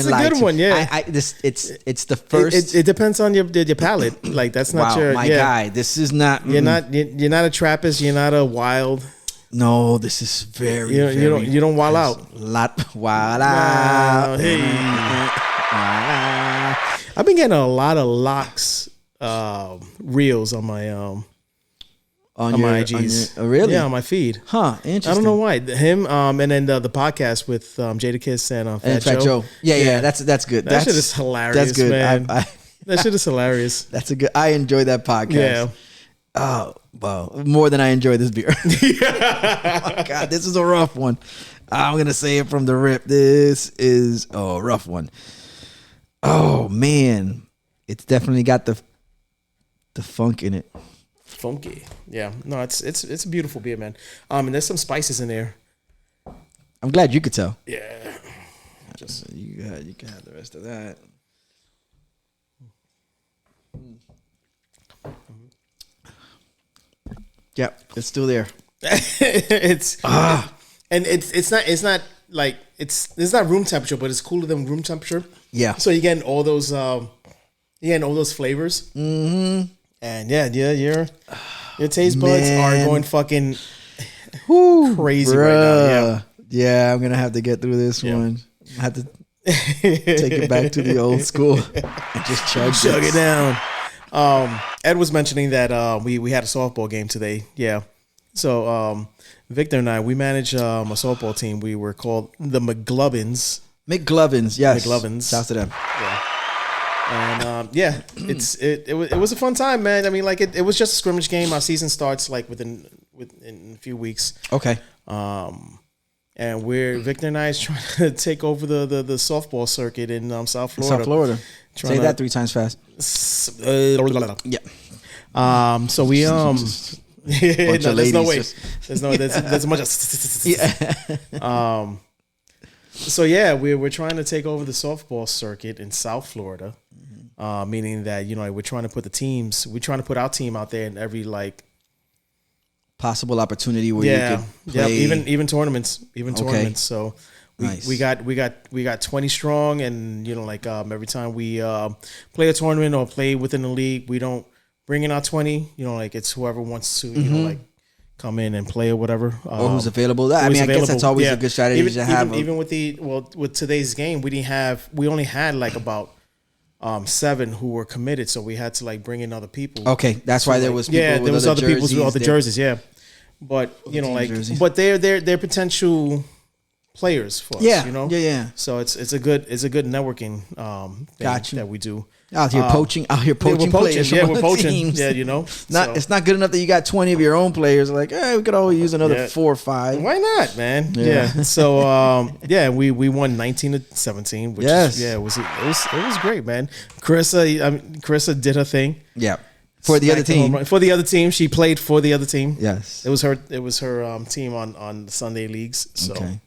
a good one, yeah. It's the first. It depends on your palate. Like that's not your guy. This is not. You're not a Trappist. You're not a wild. No, this is very. You don't wild out. Wild out. Hey. I've been getting a lot of locks reels on my on my IGs. Really? Yeah, on my feed. Huh? Interesting. I don't know why. Him and then the podcast with Jadakiss and Fat Joe. Yeah. That's good. That shit is hilarious. That's good, man. That shit is hilarious. That's a good. I enjoy that podcast. Yeah. Oh, well, more than I enjoy this beer. Oh my God, this is a rough one. I'm gonna say it from the rip. This is a rough one. Oh man, it's definitely got the funk in it. Funky, yeah. No, it's a beautiful beer, man. And there's some spices in there. I'm glad you could tell. Yeah, just you can have the rest of that. Yep, it's still there. And it's not like it's not room temperature, but it's cooler than room temperature. Yeah. So you're getting all those flavors. Mm-hmm. And your taste buds are going fucking crazy right now. Yeah, I'm gonna have to get through this one. I have to take it back to the old school and just chug it down. Ed was mentioning that we had a softball game today. Yeah. So Victor and I, we manage a softball team. We were called the McGlovins. McGlovins, yes. McGlovins. Shouts to them. Yeah. And it was a fun time, man. I mean, like it was just a scrimmage game. Our season starts like within a few weeks. Okay. And Victor and I is trying to take over the softball circuit in South Florida. South Florida. Say that 3 times fast. Yeah. So we there's no way. There's a bunch of So yeah, we're trying to take over the softball circuit in South Florida, meaning that we're trying to put our team out there in every like possible opportunity where you could play. even tournaments, So nice. we got 20 strong, and every time we play a tournament or play within the league, we don't bring in our 20. Like it's whoever wants to like come in and play or whatever. Or who's available. I guess that's always a good strategy to have. Even with today's game, we only had like about 7 who were committed, so we had to like bring in other people. Okay, that's why there was people with other jerseys. With other jerseys, yeah. But but they're potential players for us. Yeah. So it's a good networking thing that we do. Out here poaching players from other we're poaching. teams. Yeah, It's not good enough that you got 20 of your own players. Like, we could always use another 4 or 5. Why not, man? Yeah. So we won 19-17. Which it was great, man. Carissa did her thing. Yeah. For the other team. For the other team, she played for the other team. Yes. It was her team on the Sunday leagues. So. Okay.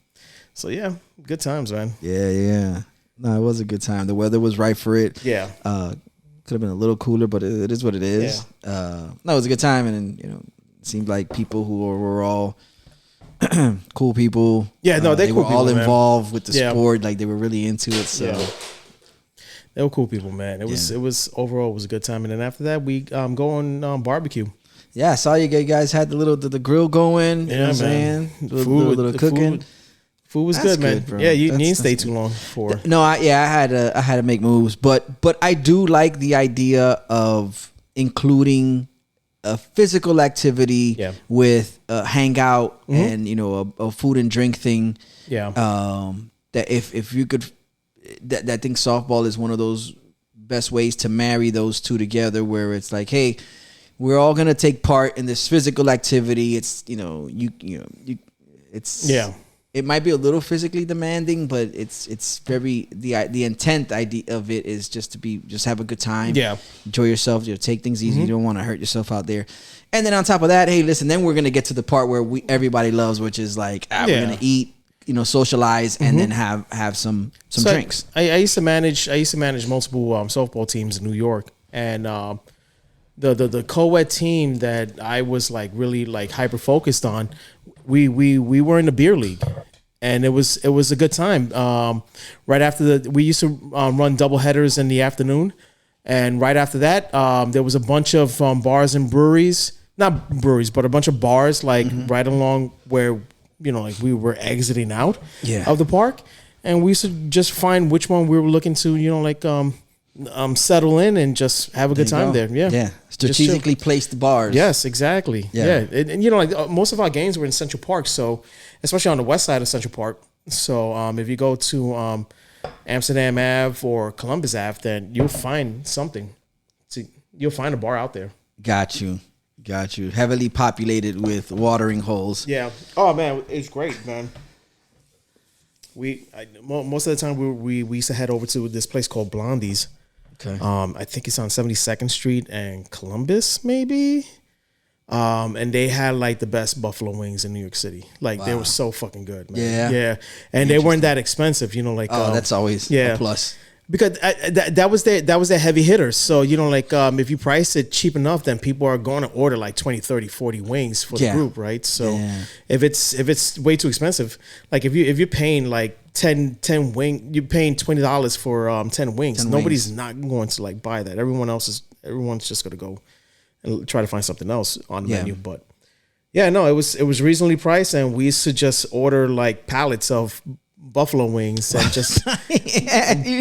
So yeah, good times, man. Yeah. No, it was a good time. The weather was right for it. Yeah. Could have been a little cooler, but it is what it is. Yeah. No, it was a good time, and it seemed like people who were all cool people. Yeah, no, they cool were all people, involved with the sport. Like they were really into it. So they were cool people, man. It was overall it was a good time, and then after that we go on barbecue. Yeah, I saw you guys had the grill going. You know what I'm saying? The little cooking. Food was good, man. Bro. Yeah, you didn't stay too long for. No, I had to make moves, but I do like the idea of including a physical activity with a hangout and a food and drink thing. Yeah. That if you could, that I think softball is one of those best ways to marry those two together, where it's like, hey, we're all gonna take part in this physical activity. It's It might be a little physically demanding, but it's very the intent idea of it is just have a good time. Yeah, enjoy yourself. Take things easy. You don't want to hurt yourself out there. And then on top of that, hey, listen. Then we're gonna get to the part where everybody loves, which is like we're gonna eat, socialize, and then have some drinks. I used to manage multiple softball teams in New York, and the co-ed team that I was like really like hyper focused on. We were in the beer league, and it was a good time. Right after we used to run double headers in the afternoon, and right after that, there was a bunch of bars and breweries, not breweries, but a bunch of bars like right along where like we were exiting out of the park, and we used to just find which one we were looking to, settle in and just have a good time there. Yeah. Strategically place the bars. Yes, exactly. Yeah. And most of our games were in Central Park, so especially on the west side of Central Park. So if you go to Amsterdam Ave or Columbus Ave, then you'll find something. You'll find a bar out there. Got you. Heavily populated with watering holes. Yeah. Oh man, it's great, man. Most of the time we used to head over to this place called Blondie's. Okay. I think it's on 72nd Street and Columbus, maybe. And they had like the best buffalo wings in New York City. Like they were so fucking good, man. Yeah. And they weren't that expensive, like. That's always a plus. Because that was their heavy hitters. So, if you price it cheap enough, then people are going to order like 20, 30, 40 wings for the group, right? So if it's way too expensive, like if you're paying like 10 you're paying $20 for 10 wings. Nobody's not going to like buy that. Everyone's just going to go and try to find something else on the menu. But yeah, no, it was reasonably priced, and we used to just order like pallets of buffalo wings and just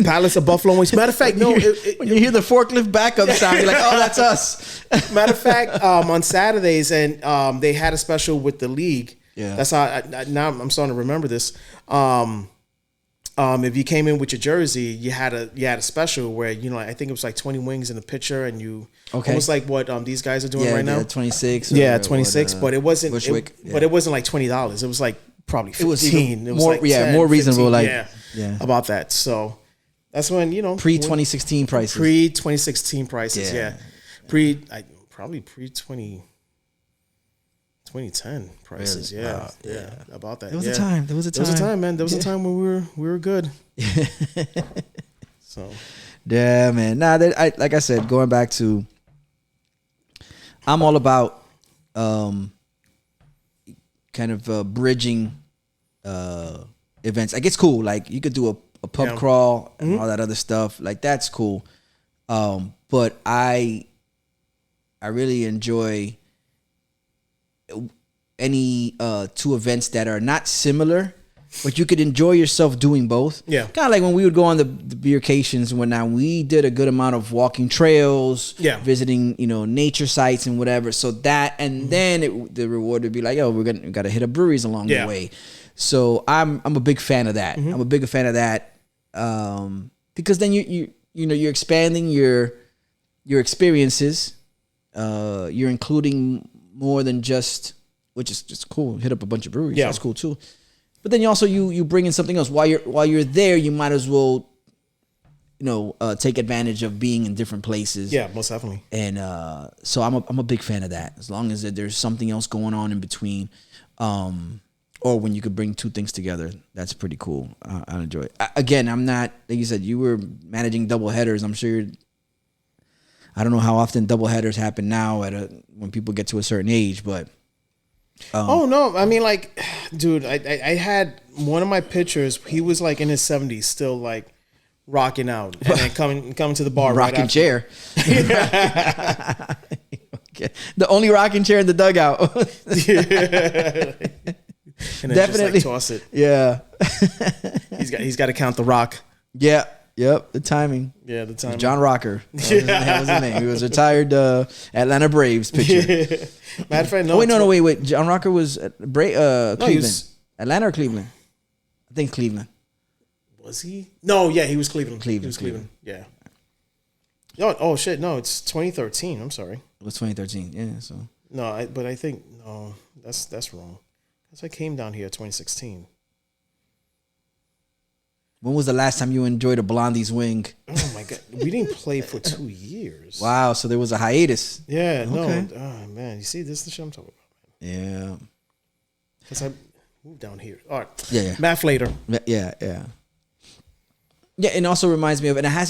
pallets of buffalo wings. Matter of fact, no. When you hear the forklift backup sound, you're like, "Oh, that's us." Matter of fact, on Saturdays, and they had a special with the league. Yeah, that's how. Now I'm starting to remember this. If you came in with your jersey, you had a special where I think it was like 20 wings in the pitcher, and you almost like what these guys are doing right now. 26. 26. But it wasn't. But it wasn't like $20. It was like probably 15. It was more, like 10, more reasonable. 15, about that. So that's when pre 2016 prices. Pre 2016 prices. Yeah. Probably pre 2010 prices. Really? Yeah. About that. There was a time. There was a time, man. There was a time when we were good. So. Yeah, man. Nah, like I said, going back to, I'm all about kind of bridging events. Like, it's cool. Like, you could do a pub crawl and all that other stuff. Like, that's cool. But I really enjoy any two events that are not similar, but you could enjoy yourself doing both. Yeah. Kind of like when we would go on the beercations and whatnot. We did a good amount of walking trails, visiting, nature sites and whatever. So that, and then the reward would be like, we got to hit up breweries along the way. So I'm a big fan of that. I'm a big fan of that because then you're expanding your experiences. You're including more than just, which is just cool. Hit up a bunch of breweries. That's cool too. But then you bring in something else while you're there. You might as well, take advantage of being in different places. Yeah, most definitely. And so I'm a big fan of that. As long as there's something else going on in between, or when you could bring two things together, that's pretty cool. I enjoy it. Again, I'm not, like you said, you were managing double headers. I'm sure. I don't know how often double headers happen now when people get to a certain age, but. Oh no! I mean, like, dude, I had one of my pitchers. He was like in his 70s, still like rocking out and then coming to the bar, rocking chair. Okay. The only rocking chair in the dugout. And then definitely just, like, toss it. Yeah. He's got to count the rock. Yeah. Yep, the timing. Yeah, the timing. John Rocker. That was his name. He was a retired Atlanta Braves pitcher. Matter of fact, no. Wait. John Rocker was Cleveland. Atlanta or Cleveland? I think Cleveland. Was he? No, yeah, he was Cleveland. He was Cleveland. Yeah. Oh shit! No, it's 2013. I'm sorry. It was 2013. Yeah. So. No, I think no, that's wrong. Because I came down here 2016. When was the last time you enjoyed a Blondie's wing? Oh my god, we didn't play for 2 years. Wow, so there was a hiatus. Yeah, okay. No. Oh man, you see, this is the shit I'm talking about. Yeah. Because I moved down here. All right. Yeah. Math later. Yeah. Yeah, it also reminds me of, and I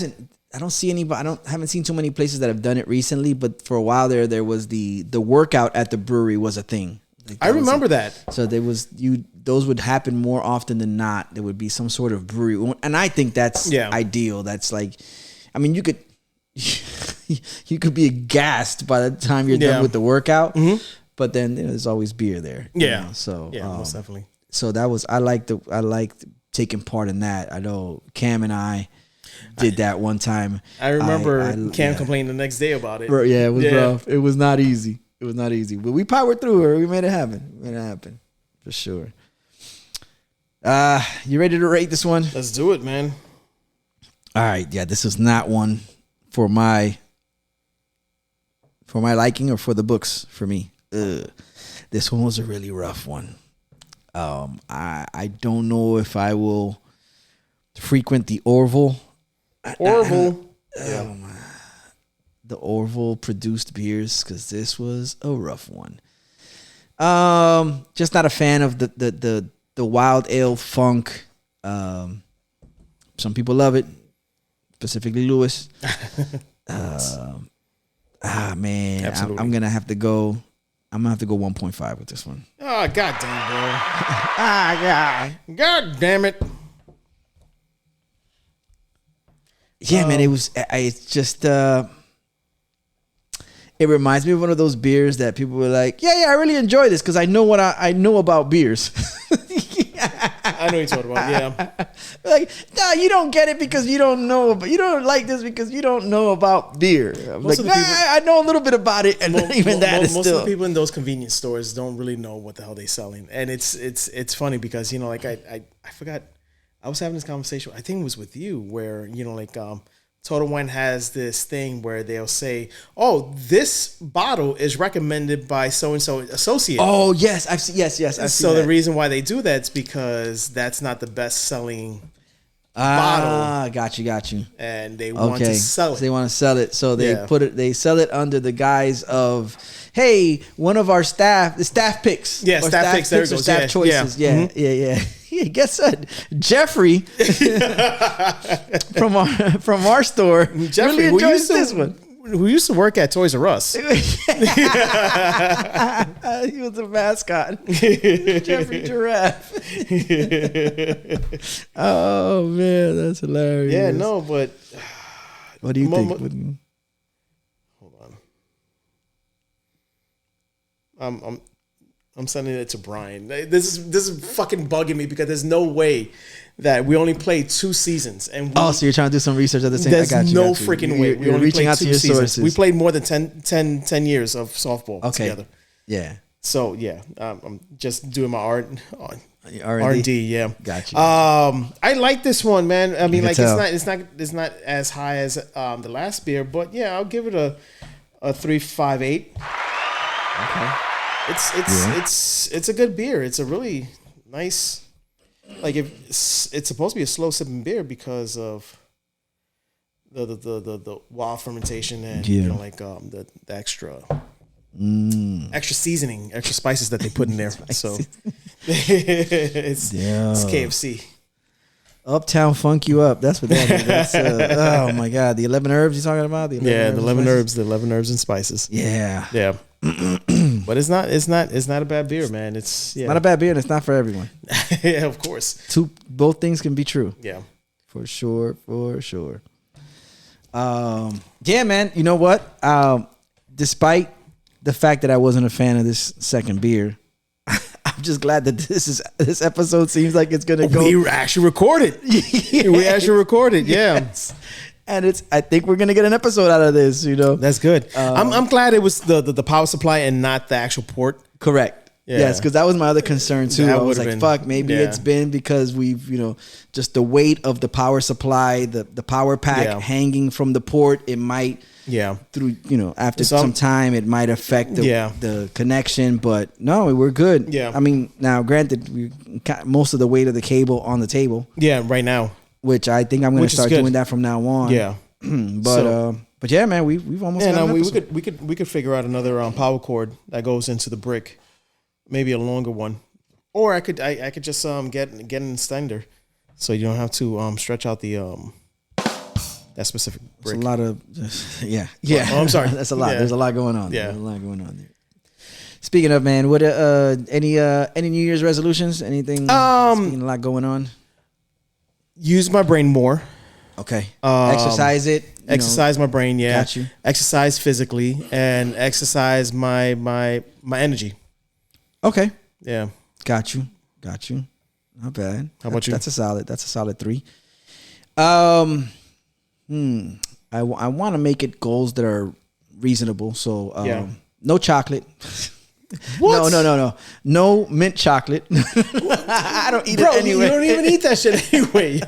don't see anybody. Haven't seen too many places that have done it recently. But for a while there was the workout at the brewery was a thing. Like I remember that. So those would happen more often than not. There would be some sort of brewery, and I think that's ideal. That's like, I mean, you could be gassed by the time you're done with the workout, but then there's always beer there. Yeah. So most definitely. So that was I liked taking part in that. I know Cam and I did that one time. I remember Cam complained the next day about it. Yeah, it was rough. It was not easy. But we powered through it. We made it happen. For sure. You ready to rate this one? Let's do it, man. All right. Yeah, this is not one for my liking or for the books for me. This one was a really rough one. I don't know if I will frequent the Orval. Orval. The Orval produced beers, because this was a rough one. Just not a fan of the wild ale funk. Some people love it. specifically Lewis. Man, Absolutely. I'm gonna have to go 1.5 with this one. Oh, god damn, bro. God damn it. Yeah, man, it's just it reminds me of one of those beers that people were like, yeah, I really enjoy this because I know what I know about beers. I know what you're talking about. Yeah. Like, no, you don't get it because you don't know, but you don't like this because you don't know about beer. I'm like, Most of the people- I know a little bit about it, and even that is most still. of the people in those convenience stores don't really know what the hell they're selling, and it's funny because like I forgot, I was having this conversation. I think it was with you where like Total Wine has this thing where they'll say, "Oh, this bottle is recommended by so and so associate." Oh yes, I've seen. Yes, I've seen So that. the reason why they do that is because that's not the best selling bottle, got you. and they want to Okay, sell so it. they want to sell it, so they Yeah. they sell it under the guise of, hey, one of our the staff picks, Yeah, or staff picks, there it or goes. staff Yeah, choices, yeah. yeah. Yeah, guess what? Jeffrey from our store Jeffrey, really enjoys this one. who used to work at Toys R Us. He was a mascot. Jeffrey Giraffe. Oh man, that's hilarious. Yeah, no, but What do you think? hold on. I'm sending it to Brian. This is fucking bugging me because there's no way that we only played 2 seasons, and Oh, so you're trying to do some research at the same time? there's no freaking way. You're reaching out to your sources. We played more than 10 years of softball together. Yeah. So yeah, I'm just doing my R&D. R&D. Yeah, Gotcha. I like this one, man. I mean, can like tell. it's not as high as the last beer, but yeah, I'll give it a 3.58. Okay. It's a good beer. It's a really nice, like it's supposed to be a slow sipping beer because of the wild fermentation and like the extra seasoning, extra spices that they put in there. So it's KFC. Uptown funk you up. That's what that is. That's, oh my god, the 11 herbs you're talking about? The 11 the 11 herbs and spices. Yeah. Yeah. But it's not a bad beer, man. It's Not a bad beer, and it's not for everyone. yeah, of course. Both things can be true. Yeah. For sure. Yeah, man. You know what? Despite the fact that I wasn't a fan of this second beer, I'm just glad that this episode seems like it's gonna go. We actually recorded. We actually recorded. Yeah. Yes. And I think we're gonna get an episode out of this. That's good. I'm glad it was the power supply and not the actual port. Correct. Yeah. Yes, because that was my other concern too. That I was would've like, been- fuck, maybe yeah. it's been because we've, just the weight of the power supply, the power pack Yeah. hanging from the port, it might Yeah. through, after So- some time, it might affect the connection, but no, we're good. Yeah. I mean, now granted, we got most of the weight of the cable on the table, Yeah. Right now. which I think I'm going Which to is start good. doing that from now on. Yeah. But yeah, man, we've almost got an we episode. could figure out another power cord that goes into the brick, maybe a longer one, or I could just get an extender, so you don't have to stretch out the that specific It's brick. a lot of, yeah. Oh, I'm sorry. That's a lot. Yeah. There's a lot going on. Yeah. There's a lot going on there. Speaking of, man, what any New Year's resolutions? Anything? Speaking a lot going on. Use my brain more. Okay. Exercise it. Exercise my brain. Yeah. Got you. Exercise physically and exercise my energy. Okay. Yeah. Got you. Not bad. How about you? That's a solid 3. I want to make it goals that are reasonable. So Yeah. no chocolate. What? No. No mint chocolate. I don't eat Bro, it anyway. you don't even eat that shit anyway.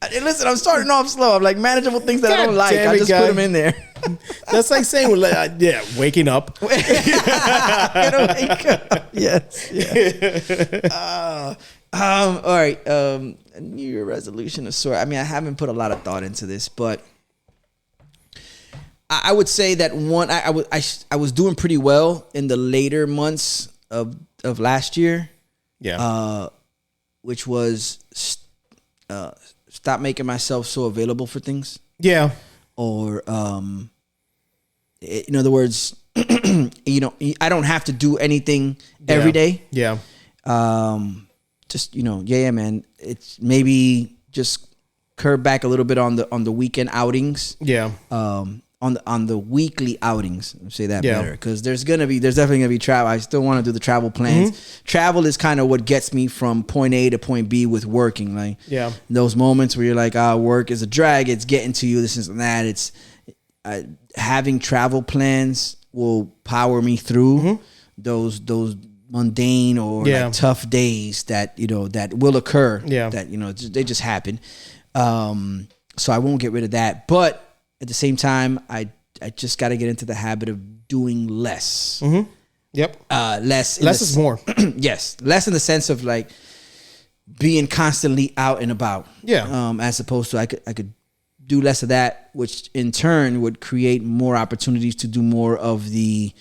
Hey, listen, I'm starting off slow. I'm like manageable things that I God don't like. damn I it, just guy. put them in there. That's like saying, waking up. Yes. All right. A New Year resolution of sort. I mean, I haven't put a lot of thought into this, but I would say that one. I was doing pretty well in the later months of last year. Yeah. Which was stop making myself so available for things. Yeah. Or, in other words, I don't have to do anything every day. Yeah. Just, yeah, man. It's maybe just curb back a little bit on the weekend outings. Yeah. On the weekly outings, I'll say that better, because there's definitely gonna be travel. I still want to do the travel plans. Mm-hmm. Travel is kind of what gets me from point A to point B with working. Like, those moments where you're like, work is a drag. It's getting to you. This and that. It's having travel plans will power me through those mundane or like tough days that that will occur. Yeah, that they just happen. So I won't get rid of that, but at the same time, I just got to get into the habit of doing less. Mm-hmm. Yep. Less is more. Yes. Less in the sense of like being constantly out and about. Yeah. As opposed to I could do less of that, which in turn would create more opportunities to do more of the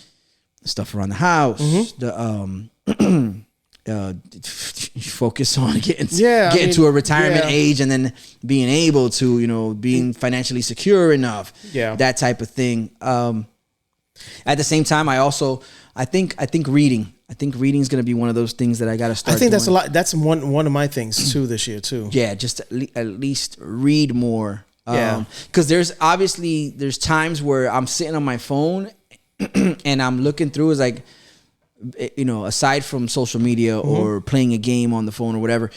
stuff around the house. Mm-hmm. Focus on getting to a retirement age, and then being able to being financially secure enough, that type of thing. At the same time, I think reading is going to be one of those things that I got to start. I think doing. That's one of my things too this year too. Yeah, just at least read more. Because there's times where I'm sitting on my phone and I'm looking through. It's like, aside from social media or playing a game on the phone or whatever,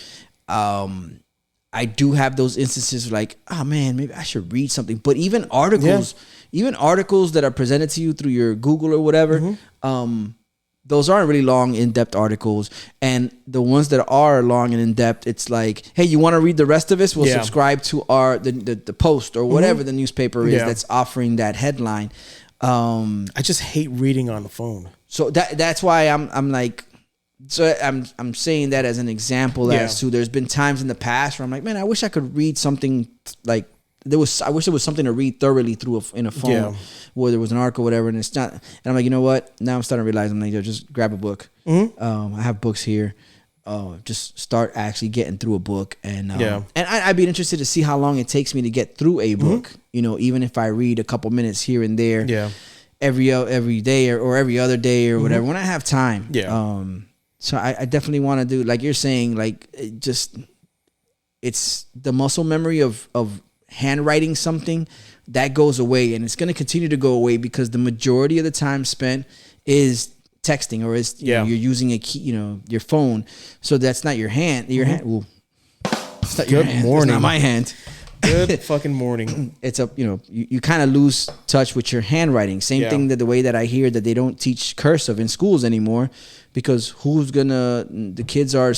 I do have those instances of like, oh man, maybe I should read something. But even articles that are presented to you through your Google or whatever, those aren't really long, in-depth articles. And the ones that are long and in-depth, it's like, hey, you want to read the rest of this? We'll subscribe to the Post or whatever the newspaper is that's offering that headline. I just hate reading on the phone. So that's why I'm like, so I'm saying that as an example as to there's been times in the past where I'm like, man, I wish I could read something like I wish there was something to read thoroughly through in a phone, where there was an article or whatever, and it's not. And I'm like, you know what? Now I'm starting to realize I'm like, just grab a book. I have books here. Just start actually getting through a book, and I'd be interested to see how long it takes me to get through a book. Even if I read a couple minutes here and there. Yeah. Every day or every other day or whatever, when I have time. Yeah. So I definitely want to do, like you're saying, like it's the muscle memory of handwriting something that goes away, and it's going to continue to go away because the majority of the time spent is texting or is you're using a key, your phone. So that's not your hand. Your hand. Ooh, it's not your hand. Morning. It's not my hand. Good fucking morning. It's you kind of lose touch with your handwriting. Same thing that the way that I hear that they don't teach cursive in schools anymore, because the kids are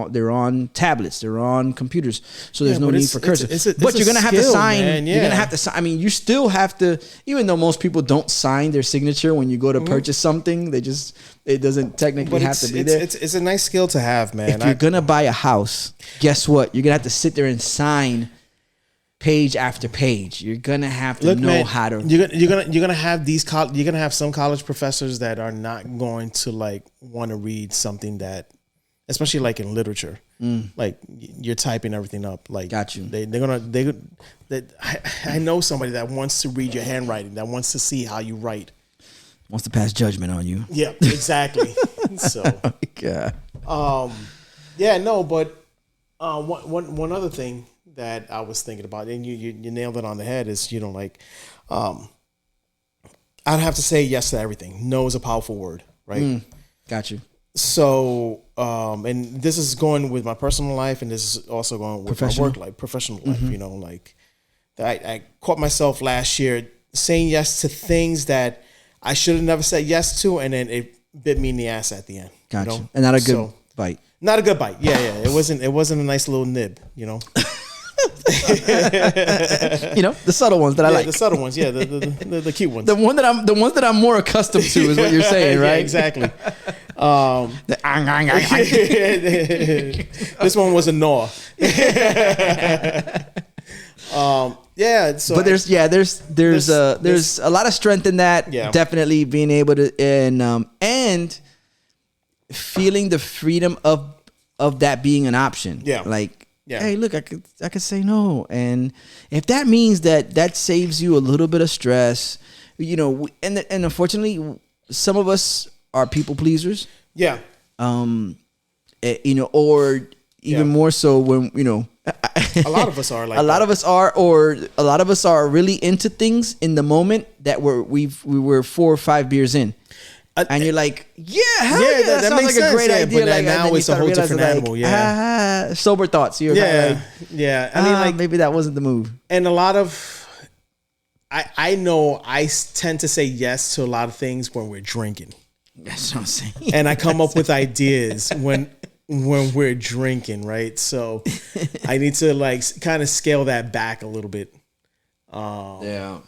they're on tablets, they're on computers, so there's no need for cursive. But you're gonna have to sign. Man, you're gonna have to sign. I mean, you still have to, even though most people don't sign their signature when you go to purchase something, it doesn't technically have to be there. It's a nice skill to have, man. If you're gonna buy a house, guess what? You're gonna have to sit there and sign page after page. You're gonna have to know how to. You're gonna have you're gonna have some college professors that are not going to like want to read something that, especially like in literature, like you're typing everything up. Like, got you. I know somebody that wants to read your handwriting, that wants to see how you write, wants to pass judgment on you. Yeah, exactly. So, God. But one other thing that I was thinking about, and you nailed it on the head, is I'd have to say yes to everything. No is a powerful word, right? Got you. So, and this is going with my personal life, and this is also going with my work life, professional life. I caught myself last year saying yes to things that I should have never said yes to, and then it bit me in the ass at the end. Got you. And not a good bite. Not a good bite. Yeah. It wasn't a nice little nib, the subtle ones that I like. The subtle ones, the cute ones. The ones that I'm more accustomed to is what you're saying, right? Yeah, exactly. This one was a gnaw. So but there's a lot of strength in that. Yeah. Definitely being able to and feeling the freedom of that being an option. Yeah. Like, Yeah. Hey, look, I could say no, and if that means that saves you a little bit of stress, and unfortunately, some of us are people pleasers. Yeah. Or even more so when a lot of us are like a lot of us are really into things in the moment that we were 4 or 5 beers in. And you're like, that sounds makes like a great sense, idea. but now it's a whole different animal. Yeah, sober thoughts. You're yeah. I mean, maybe that wasn't the move. And a lot of, I know I tend to say yes to a lot of things when we're drinking. That's what I'm saying. And I come up with ideas when we're drinking, right? So I need to kind of scale that back a little bit. I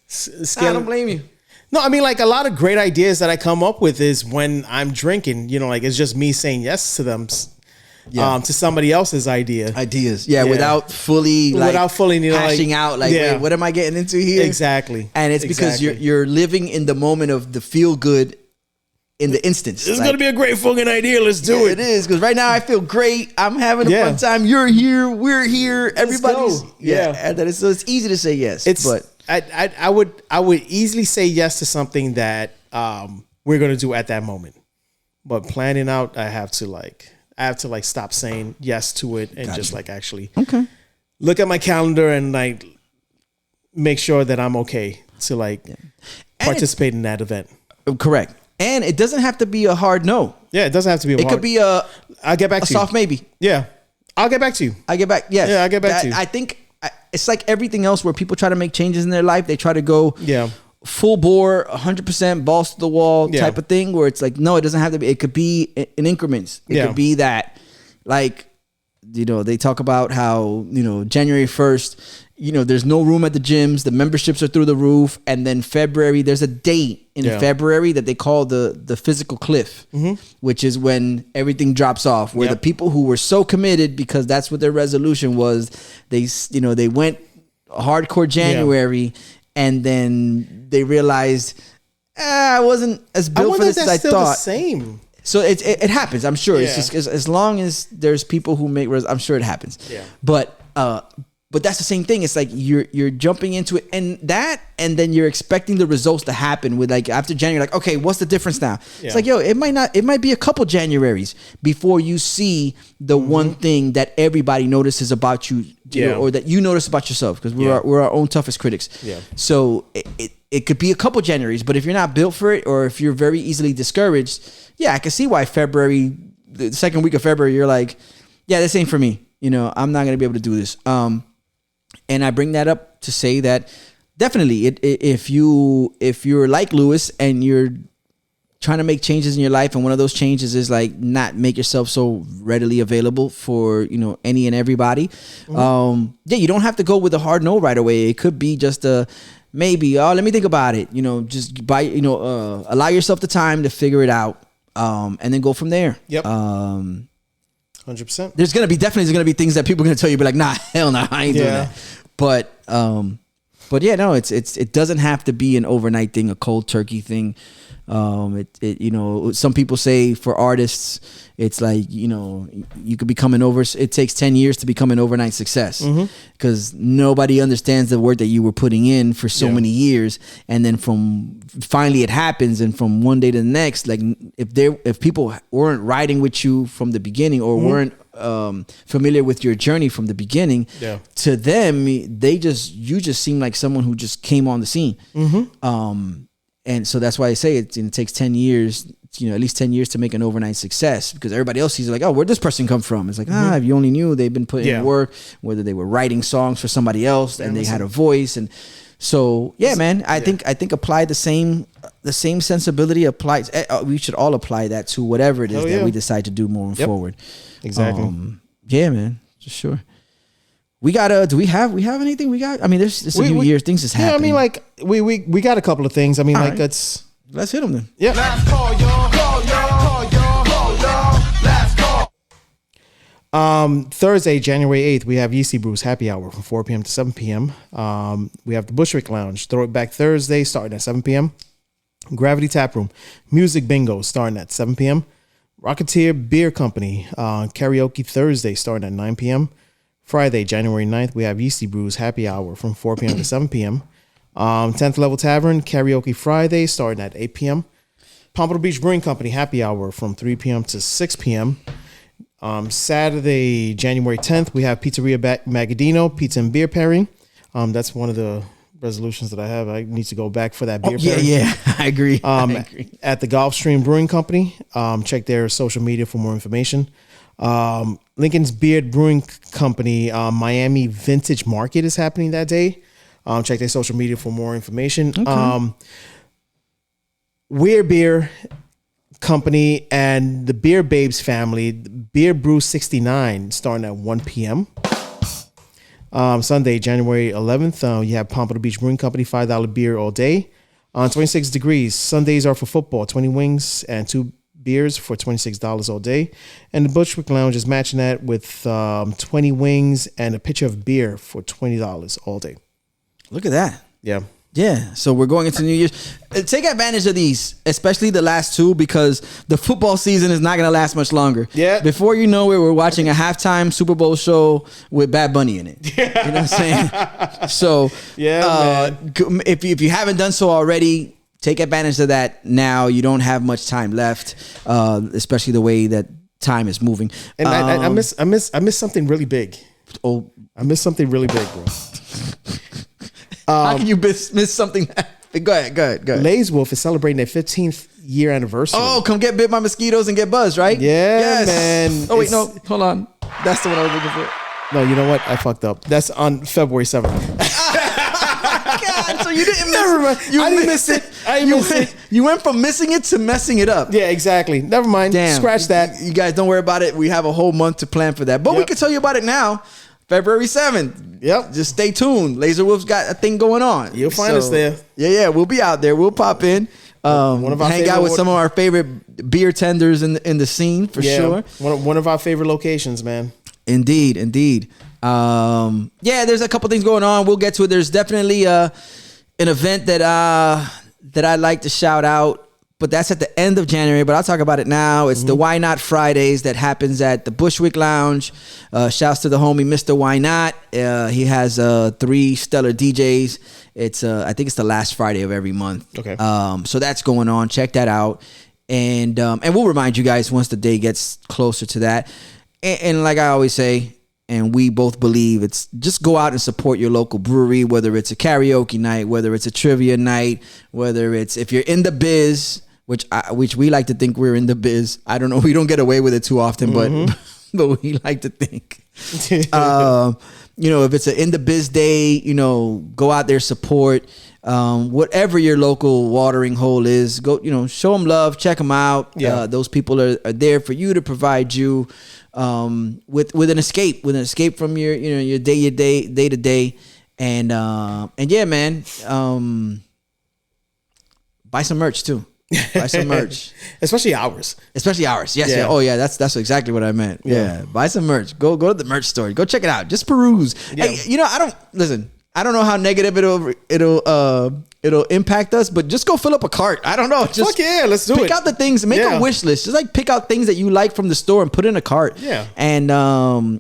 Scale. don't blame you. No, I mean, a lot of great ideas that I come up with is when I'm drinking, it's just me saying yes to them, to somebody else's ideas. Without fully hashing out, wait, what am I getting into here? Exactly. And it's because you're living in the moment of the feel good in the instance. This is going to be a great fucking idea. Let's do it. It is, because right now I feel great. I'm having a fun time. You're here. We're here. Everybody's. And then so it's easy to say yes. But I would easily say yes to something that we're gonna do at that moment, but planning out, I have to stop saying yes to it and just actually look at my calendar and make sure that I'm okay to participate in that event. Correct, and it doesn't have to be a hard no. Yeah, it doesn't have to be. It could be I'll get back to you. Soft maybe. Yeah, I'll get back to you. I get back. Yes. Yeah, I'll get back to you. I think. It's like everything else where people try to make changes in their life. They try to go full bore, 100% balls to the wall type of thing, where it's like, no, it doesn't have to be. It could be in increments. It could be that, they talk about how, January 1st, there's no room at the gyms. The memberships are through the roof. And then February, there's a date in February that they call the physical cliff, which is when everything drops off, where the people who were so committed, because that's what their resolution was, they went hardcore January, and then they realized, I wasn't as built for this as I thought. The same. So it happens, I'm sure. It's just as long as there's people who make, I'm sure it happens. Yeah. But that's the same thing. It's like you're jumping into it, and then you're expecting the results to happen with after January. Okay, what's the difference now? Yeah. It's like, it might be a couple Januaries before you see the one thing that everybody notices about you, or that you notice about yourself, because we're our own toughest critics. Yeah. So it could be a couple Januaries, but if you're not built for it, or if you're very easily discouraged, I can see why February, the second week of February, you're like, this ain't for me. I'm not gonna be able to do this. And I bring that up to say that definitely, if you're like Lewis and you're trying to make changes in your life, and one of those changes is not make yourself so readily available for any and everybody. You don't have to go with a hard no right away. It could be just a maybe. Let me think about it. Just allow yourself the time to figure it out, and then go from there. Yep. 100%. There's definitely gonna be things that people are gonna tell you, be like, nah, hell no, I ain't doing that. But it doesn't have to be an overnight thing, a cold turkey thing. Some people say for artists, it's you could become it takes 10 years to become an overnight success, because nobody understands the work that you were putting in for so many years. And then finally it happens. And from one day to the next, if people weren't riding with you from the beginning, or weren't familiar with your journey from the beginning, to them, you just seem like someone who just came on the scene. And so that's why I say it takes 10 years, at least 10 years to make an overnight success, because everybody else sees where'd this person come from? It's like, if you only knew they've been putting in work, whether they were writing songs for somebody else and they had a voice. And so, man, I think apply the same sensibility applies. We should all apply that to whatever it is that we decide to do moving forward. Exactly. Man, for sure. We gotta. Do we have anything? There's a new year. Things is happening. We got a couple of things. Let's hit them then. Yeah. Last call, y'all. Last call. Thursday, January 8th, we have Yeasty Brews Happy Hour from 4 p.m. to 7 p.m. We have the Bushwick Lounge, Throw It Back Thursday, starting at 7 p.m. Gravity Tap Room, Music Bingo, starting at 7 p.m. Rocketeer Beer Company, karaoke Thursday starting at 9 p.m. Friday, January 9th, we have Yeasty Brews happy hour from 4 p.m. to 7 p.m. 10th Level Tavern, karaoke Friday starting at 8 p.m. Pompano Beach Brewing Company happy hour from 3 p.m. to 6 p.m. Saturday, January 10th, we have Pizzeria Magadino, pizza and beer pairing. That's one of the resolutions that I have. I need to go back for that beer pairing. Yeah, I agree. I agree. At the Gulfstream Brewing Company, check their social media for more information. Lincoln's Beard Brewing Company, Miami Vintage Market is happening that day. Check their social media for more information. Okay. Weird Beer Company and the Beer Babes family, Beer Brew 69, starting at 1 p.m. Sunday, January 11th, you have Pompano Beach Brewing Company, $5 beer all day. On 26 degrees, Sundays are for football, 20 wings and 2 beers for $26 all day. And the Bushwick Lounge is matching that with 20 wings and a pitcher of beer for $20 all day. Look at that. Yeah. Yeah, so we're going into New Year's. Take advantage of these, especially the last two, because the football season is not going to last much longer. Yeah. Before you know it, we're watching a halftime Super Bowl show with Bad Bunny in it. You know what I'm saying? So, yeah, if you haven't done so already, take advantage of that now. You don't have much time left, especially the way that time is moving. And I miss something really big. Oh, I miss something really big, bro. How can you miss something? Go ahead. Lay's Wolf is celebrating their 15th year anniversary. Oh, come get bit by mosquitoes and get buzzed, right? Yeah, man. Oh, wait, no. Hold on. That's the one I was looking for. No, you know what? I fucked up. That's on February 7th. God, so you didn't miss Never mind. I didn't miss it. You went from missing it to messing it up. Yeah, exactly. Never mind. Damn. Scratch that. You guys don't worry about it. We have a whole month to plan for that. But we can tell you about it now. February 7th. Yep. Just stay tuned. Laser Wolf's got a thing going on. You'll find us there. Yeah. We'll be out there. We'll pop in. Hang out with some of our favorite beer tenders in the scene for sure. One of our favorite locations, man. Indeed. There's a couple things going on. We'll get to it. There's definitely an event that I'd like to shout out. But that's at the end of January, but I'll talk about it now. It's the Why Not Fridays that happens at the Bushwick Lounge. Shouts to the homie, Mr. Why Not. He has 3 stellar DJs. It's I think it's the last Friday of every month. Okay. So that's going on. Check that out. And we'll remind you guys once the day gets closer to that. And like I always say, and we both believe, it's just go out and support your local brewery, whether it's a karaoke night, whether it's a trivia night, whether it's, if you're in the biz, which we like to think we're in the biz. I don't know. We don't get away with it too often, but we like to think. If it's an in the biz day, go out there, support. Whatever your local watering hole is, go, show them love, check them out. Yeah. Those people are there for you to provide you with an escape from your day to day. And yeah, man, buy some merch too. Buy some merch. Especially ours. Yes. Yeah. Oh yeah. That's exactly what I meant. Yeah. Buy some merch. Go to the merch store. Go check it out. Just peruse. Yeah. Hey, I don't know how negative it'll impact us, but just go fill up a cart. I don't know. Just fuck yeah, let's do it. Pick out the things. Make a wish list. Just like pick out things that you like from the store and put in a cart. Yeah. And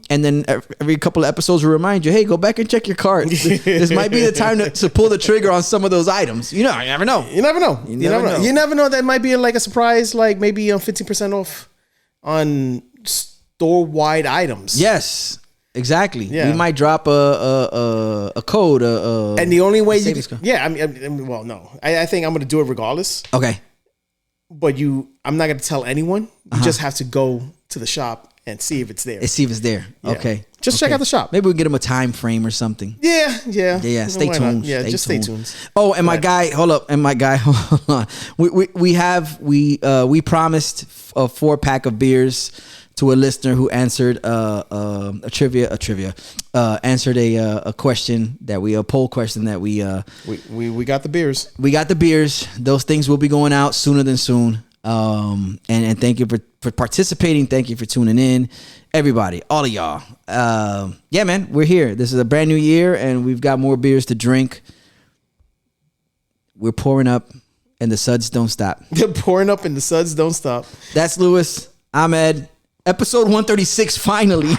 then every couple of episodes will remind you, hey, go back and check your cart. This might be the time to pull the trigger on some of those items. You never know. You never know. You never know. That might be like a surprise, like maybe 15% off on store-wide items. Yes. Exactly. Yeah. We might drop a code. And the only way you code. yeah, I mean, well, no, I think I'm going to do it regardless. Okay. But I'm not going to tell anyone. You just have to go to the shop and see if it's there. Yeah. Okay. Just check out the shop. Maybe we'll get him a time frame or something. Yeah. Stay tuned. Yeah, stay tuned. Oh, and my guy, hold up. And my guy, hold on. We promised a 4-pack of beers to a listener who answered answered a question a poll question that we got the beers. We got the beers. Those things will be going out sooner than soon. And thank you for participating. Thank you for tuning in, everybody, all of y'all. Yeah, man, we're here. This is a brand new year, and we've got more beers to drink. We're pouring up, and the suds don't stop. They're pouring up, and the suds don't stop. That's Lewis. I'm Ed. Episode 136, finally.